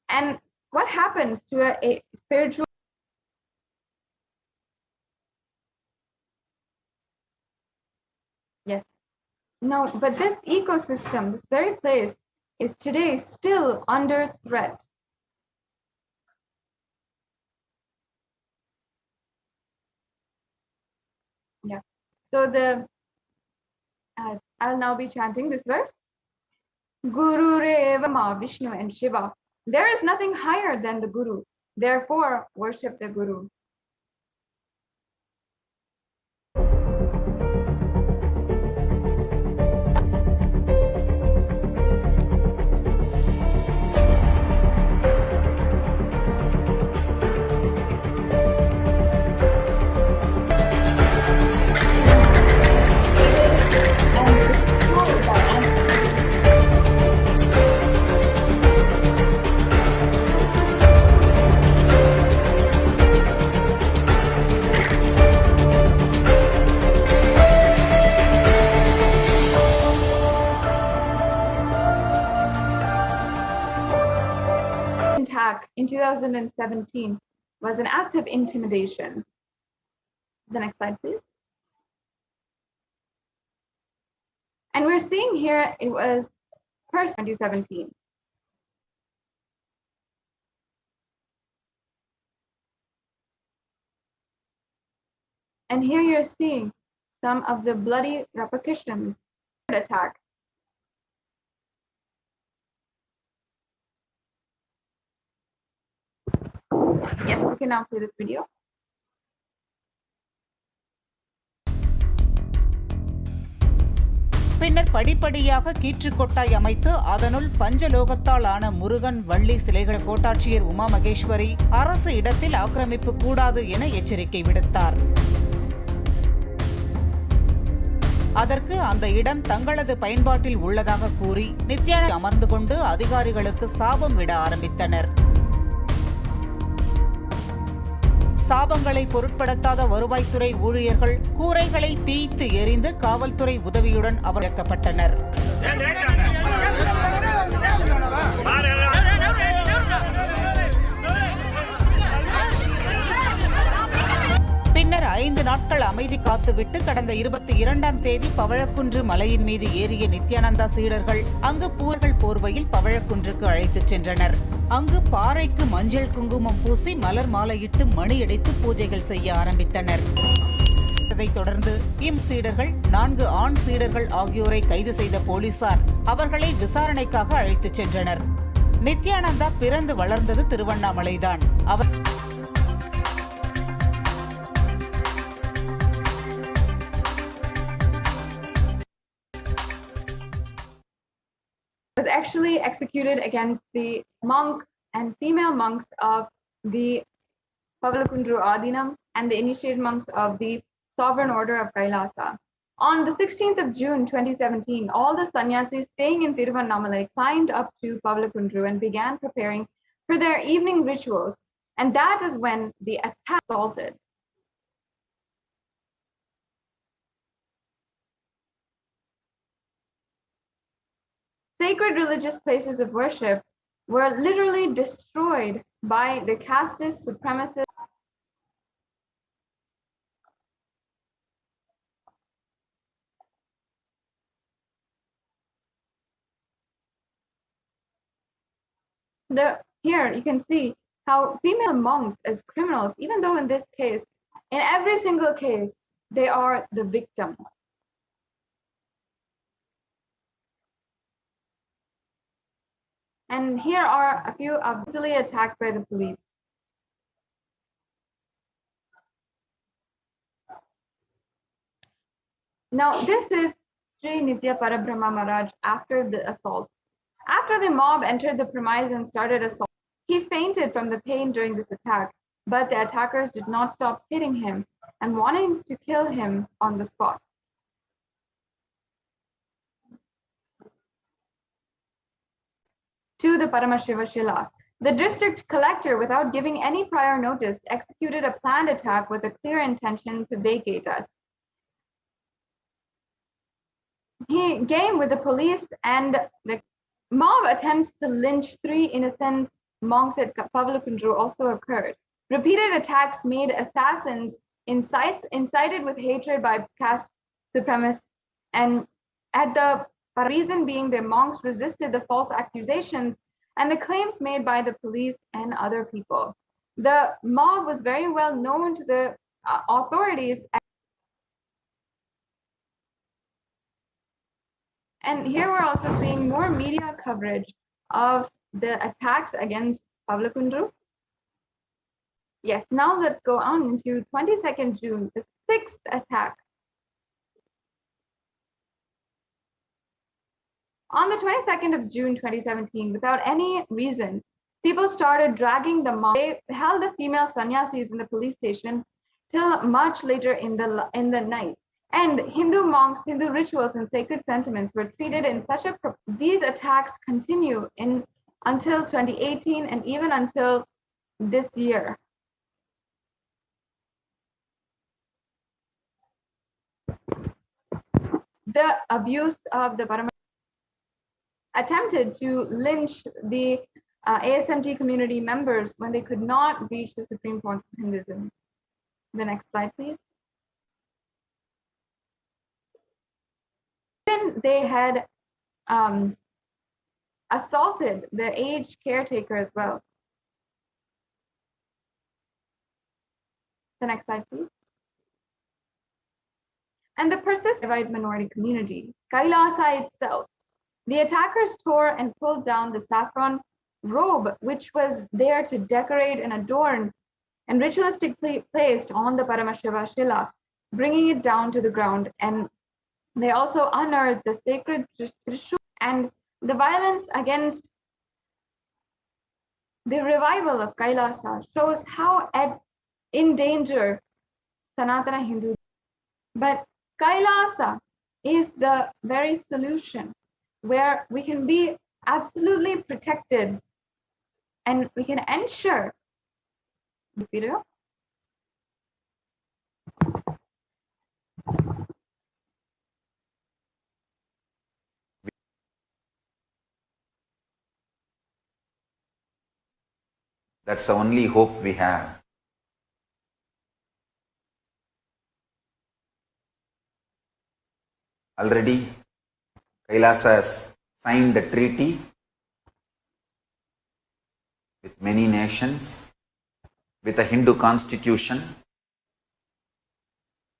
And what happens to a spiritual Yes. No, but this ecosystem, this very place, is today still under threat. Yeah. So the I'll now be chanting this verse. Guru Reva Ma Vishnu and Shiva. There is nothing higher than the Guru. Therefore, worship the Guru. Attack in 2017 was an act of intimidation. The next slide, please. And we're seeing here it was 2017. And here you're seeing some of the bloody repercussions of the attack. Yes, we can now play this video. பின்னர் படிப்படியாக கீற்றுக்கொட்டாய் அமைத்து அதனுள் பஞ்சலோகத்தால் ஆன முருகன் வள்ளி சிலைகள் கோட்டாட்சியர் உமா மகேஸ்வரி அரசு இடத்தில் ஆக்கிரமிப்பு கூடாது என எச்சரிக்கை விடுத்தார். அதற்கு அந்த இடம் தங்களது பயன்பாட்டில் உள்ளதாக கூறி நித்யானந்தா அமர்ந்து கொண்டு அதிகாரிகளுக்கு சாபம் விட ஆரம்பித்தனர். சாபங்களை பொருட்படுத்தாத வருவாய்த்துறை ஊழியர்கள் கூரைகளை பீய்த்து எறிந்து காவல்துறை உதவியுடன் அவரக்கப்பட்டனர். பின்னர் 5 நாட்கள் அமைதி காத்துவிட்டு கடந்த 22ஆம் தேதி பவழக்குன்று மலையின் மீது ஏறிய நித்யானந்தா சீடர்கள் அங்கு பூர்கள் போர்வையில் பவழக்குன்றுக்கு அழைத்துச் சென்றனர். அங்கு பாறைக்கு மஞ்சள் குங்குமம் பூசி மலர் மாலையிட்டு மணியடித்து பூஜைகள் செய்ய ஆரம்பித்தனர். இதைத் தொடர்ந்து சீடர்கள் 4 ஆண் சீடர்கள் ஆகியோரை கைது செய்த போலீசார் அவர்களை விசாரணைக்காக அழைத்துச் சென்றனர். நித்யானந்தா பிறந்து வளர்ந்தது திருவண்ணாமலைதான். அவர் was actually executed against the monks and female monks of the Pavalakundru Adinam and the initiated monks of the Sovereign Order of Kailasa. On the 16th of June 2017, all the sannyasis staying in Tiruvannamalai climbed up to Pavalakundru and began preparing for their evening rituals, and that is when the attack assaulted. Sacred religious places of worship were literally destroyed by the casteist supremacists. Here you can see how female monks as criminals, even though in this case, in every single case, they are the victims. And here are a few brutally attacked by the police. Now, this is Sri Nitya Parabrahma Maharaj after the assault. After the mob entered the premise and started assault, he fainted from the pain during this attack, but the attackers did not stop hitting him and wanting to kill him on the spot. To the Paramashiva Shila, the district collector, without giving any prior notice, executed a planned attack with a clear intention to vacate us. He came with the police, and the mob attempts to lynch 3 innocent monks at Pavalakundru also occurred. Repeated attacks made assassins incited with hatred by caste supremacists, and at the reason being the monks resisted the false accusations and the claims made by the police and other people. The mob was very well known to the authorities. And here we're also seeing more media coverage of the attacks against Pavlakundru. Yes, now let's go on into 22nd June, the sixth attack. On the 22nd of June 2017, without any reason, people started dragging the monks. They held the female sannyasis in the police station till much later in the night. And Hindu monks, Hindu rituals, and sacred sentiments were treated in such a. These attacks continue until 2018 and even until this year. The abuse of the Paramashivoham attempted to lynch the ASMT community members when they could not reach the Supreme Court of Hinduism. The next slide, please. Even they had assaulted the aged caretaker as well. The next slide, please. And the persistent divide minority community, Kailasa itself. The attackers tore and pulled down the saffron robe, which was there to decorate and adorn and ritualistically placed on the Paramashiva Shila, bringing it down to the ground. And they also unearthed the sacred Trishul, and the violence against the revival of Kailasa shows how in danger Sanatana Hindu. But Kailasa is the very solution where we can be absolutely protected and we can ensure. Video. That's the only hope we have. Already, Kailasa has signed a treaty with many nations, with a Hindu constitution.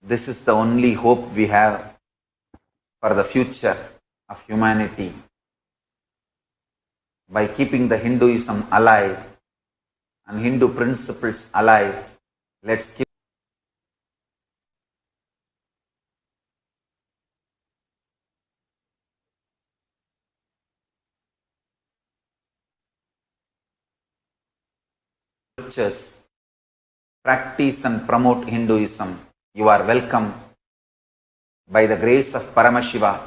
This is the only hope we have for the future of humanity. By keeping the Hinduism alive and Hindu principles alive, let's keep scriptures, practice and promote Hinduism. You are welcome by the grace of Paramashiva,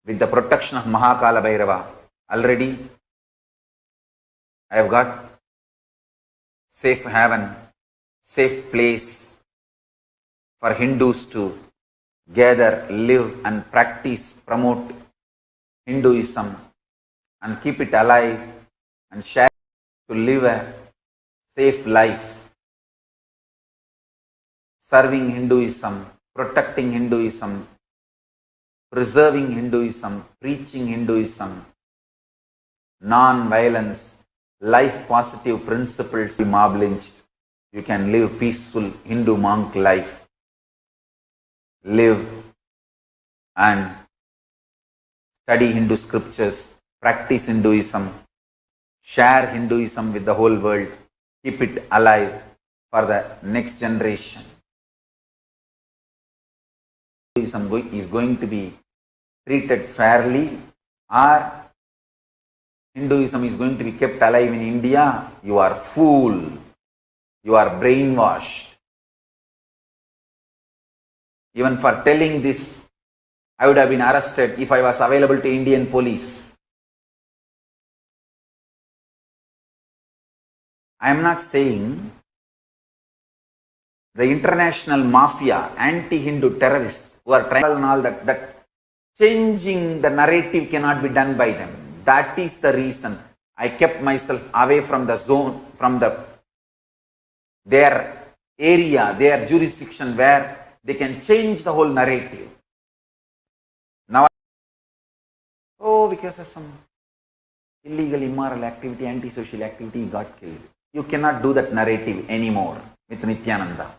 with the protection of Mahakala Bhairava. Already I have got safe haven, safe place for Hindus to gather, live and practice, promote Hinduism and keep it alive and share to live a safe life, serving Hinduism, protecting Hinduism, preserving Hinduism, preaching Hinduism, non-violence, life positive principles. Be mob lynched. You can live peaceful Hindu monk life. Live and study Hindu scriptures, practice Hinduism, share Hinduism with the whole world, keep it alive for the next generation. Hinduism is going to be treated fairly, or Hinduism is going to be kept alive in India? You are fool. You are brainwashed. Even for telling this, I would have been arrested if I was available to Indian police. I am not saying the international mafia, anti-Hindu terrorists who are trying and all that changing the narrative cannot be done by them. That is the reason I kept myself away from the zone, from their area, their jurisdiction where they can change the whole narrative. Now, because of some illegal, immoral activity, antisocial activity, he got killed. You cannot do that narrative anymore with Nithyananda.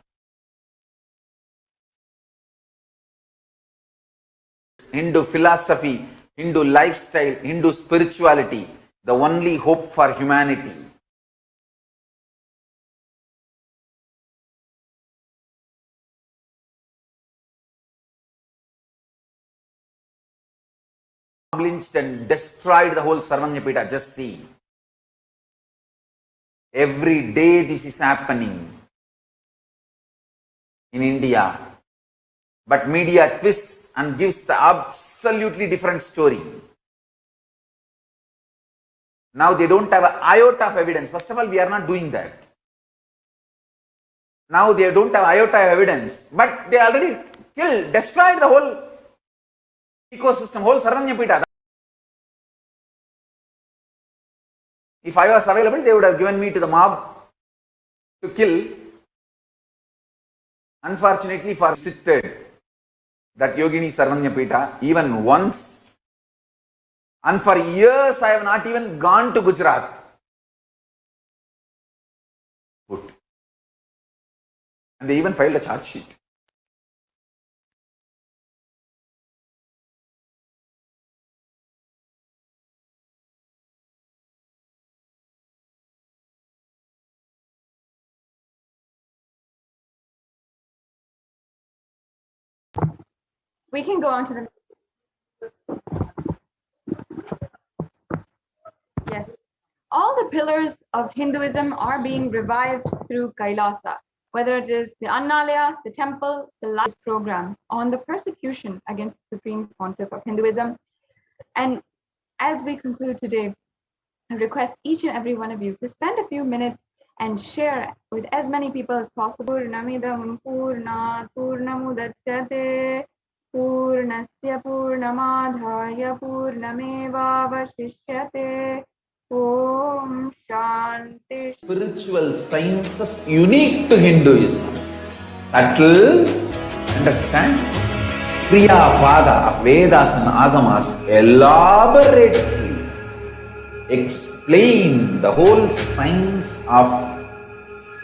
Hindu philosophy Hindu lifestyle, Hindu spirituality, the only hope for humanity. Lynched and destroyed the whole Sarvanyapita. Just see. Every day this is happening in India. But media twists and gives the absolutely different story. Now they don't have an iota of evidence. First of all, we are not doing that. Now they don't have iota of evidence, but they already killed, destroyed the whole ecosystem, whole Sarvanyapita. If I was available, they would have given me to the mob to kill. Unfortunately, for visited that Yogini Sarvanyapita even once, and for years I have not even gone to Gujarat. Put. And they even filed a charge sheet. We can go on to the. Yes. All the pillars of Hinduism are being revived through Kailasa, whether it is the Annalaya, the temple, the last program on the persecution against the Supreme Pontiff of Hinduism. And as we conclude today, I request each and every one of you to spend a few minutes and share with as many people as possible. Namidam Purnat Purnamudachyate Purnasya Purnamadhaya Purnamevavashishyate. Om Shanti. Spiritual sciences unique to Hinduism. That will understand Kriya Pada of Vedas and Agamas elaborately explain the whole science of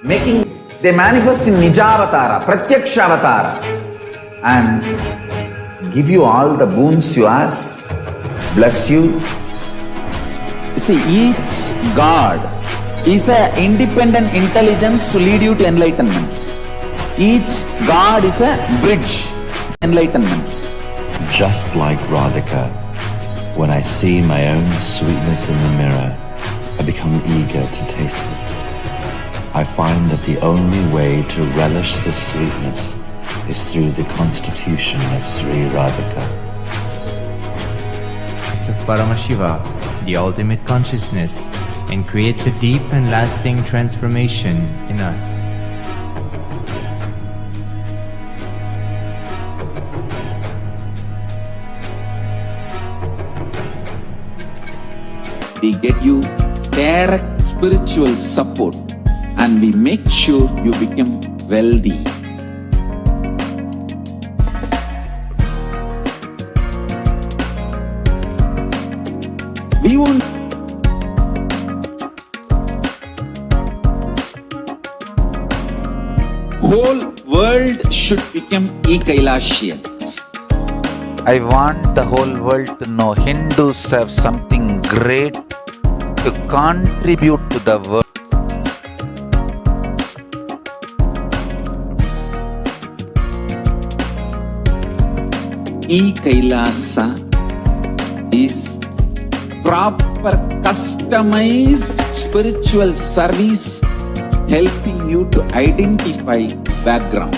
making. They manifest in Nijavatara, Pratyakshavatara, and give you all the boons you ask, bless you. You see, each God is an independent intelligence to lead you to enlightenment. Each God is a bridge to enlightenment. Just like Radhika, when I see my own sweetness in the mirror, I become eager to taste it. I find that the only way to relish the sweetness is through the constitution of Sri Radhika. Of Paramashiva, the ultimate consciousness, and creates a deep and lasting transformation in us. We get you direct spiritual support and we make sure you become wealthy. We won't. Whole world should become e-Kailashians. I want the whole world to know Hindus have something great to contribute to the world. E-Kailasa is proper customized spiritual service helping you to identify background.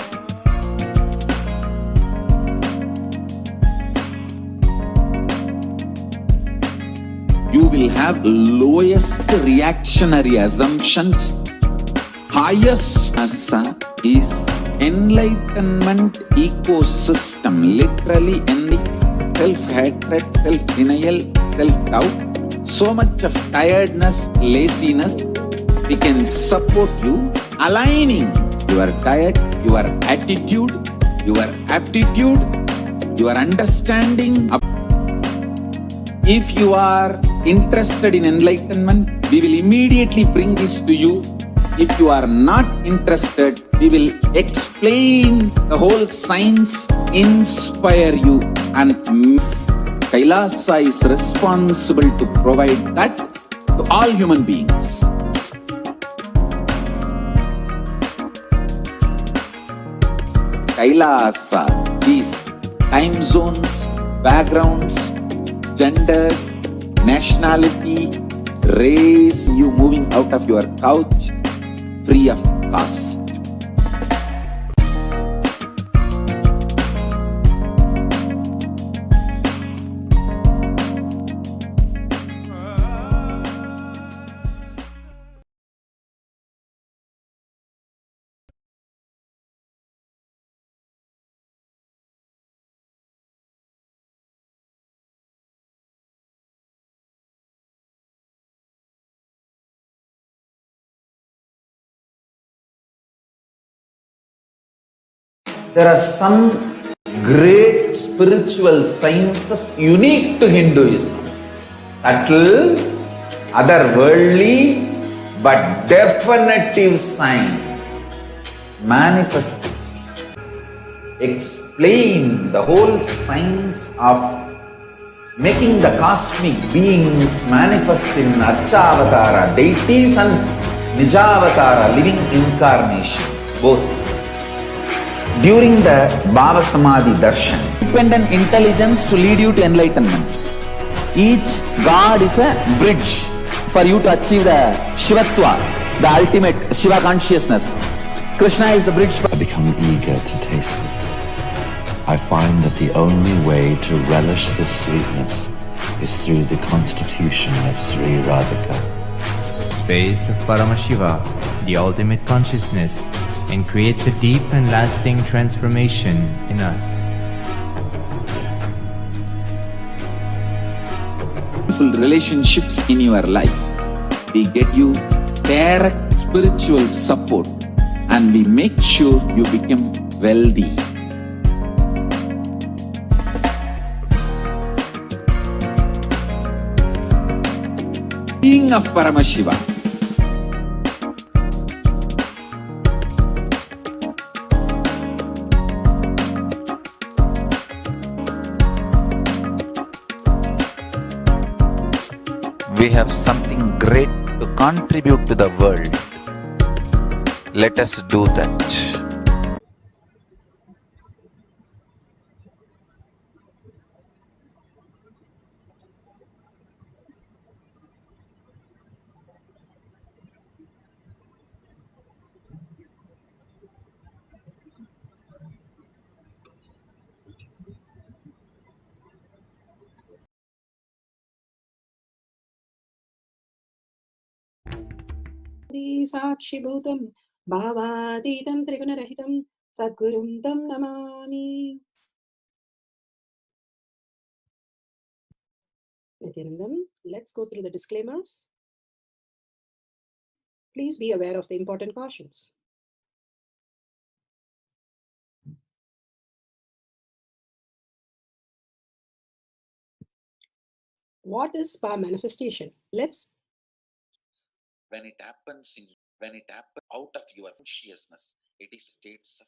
You will have lowest reactionary assumptions. Highest asa is enlightenment ecosystem, literally self-hatred, self-denial, self-doubt, so much of tiredness, laziness. We can support you, aligning your diet, your attitude, your aptitude, your understanding. If you are interested in enlightenment, we will immediately bring this to you. If you are not interested, we will explain the whole science, inspire you, and Kailasa is responsible to provide that to all human beings. Kailasa, these time zones, backgrounds, gender, nationality, raise you moving out of your couch free of cost. There are some great spiritual sciences unique to Hinduism. Subtle, otherworldly, but definitive sign. Manifest. Explain the whole science of making the cosmic beings manifest in Archavatara deities and Nijavatara living incarnation, both. During the Bhava Samadhi Darshan, independent intelligence to lead you to enlightenment. Each God is a bridge for you to achieve the Shivatva, the ultimate Shiva consciousness. Krishna is the bridge for... I become eager to taste it. I find that the only way to relish this sweetness is through the constitution of Sri Radhika. Space of Paramashiva, the ultimate consciousness, and creates a deep and lasting transformation in us. Relationships in your life. We get you direct spiritual support and we make sure you become wealthy. Being of Paramashiva. We have something great to contribute to the world. Let us do that. साक्षिभूतं भावातीतं त्रिगुणरहितं सद्गुरुं तं Namami. Nithyanandam, let's go through the disclaimers. Please be aware of the important cautions. What is spa manifestation? When it happens out of your consciousness, it is states of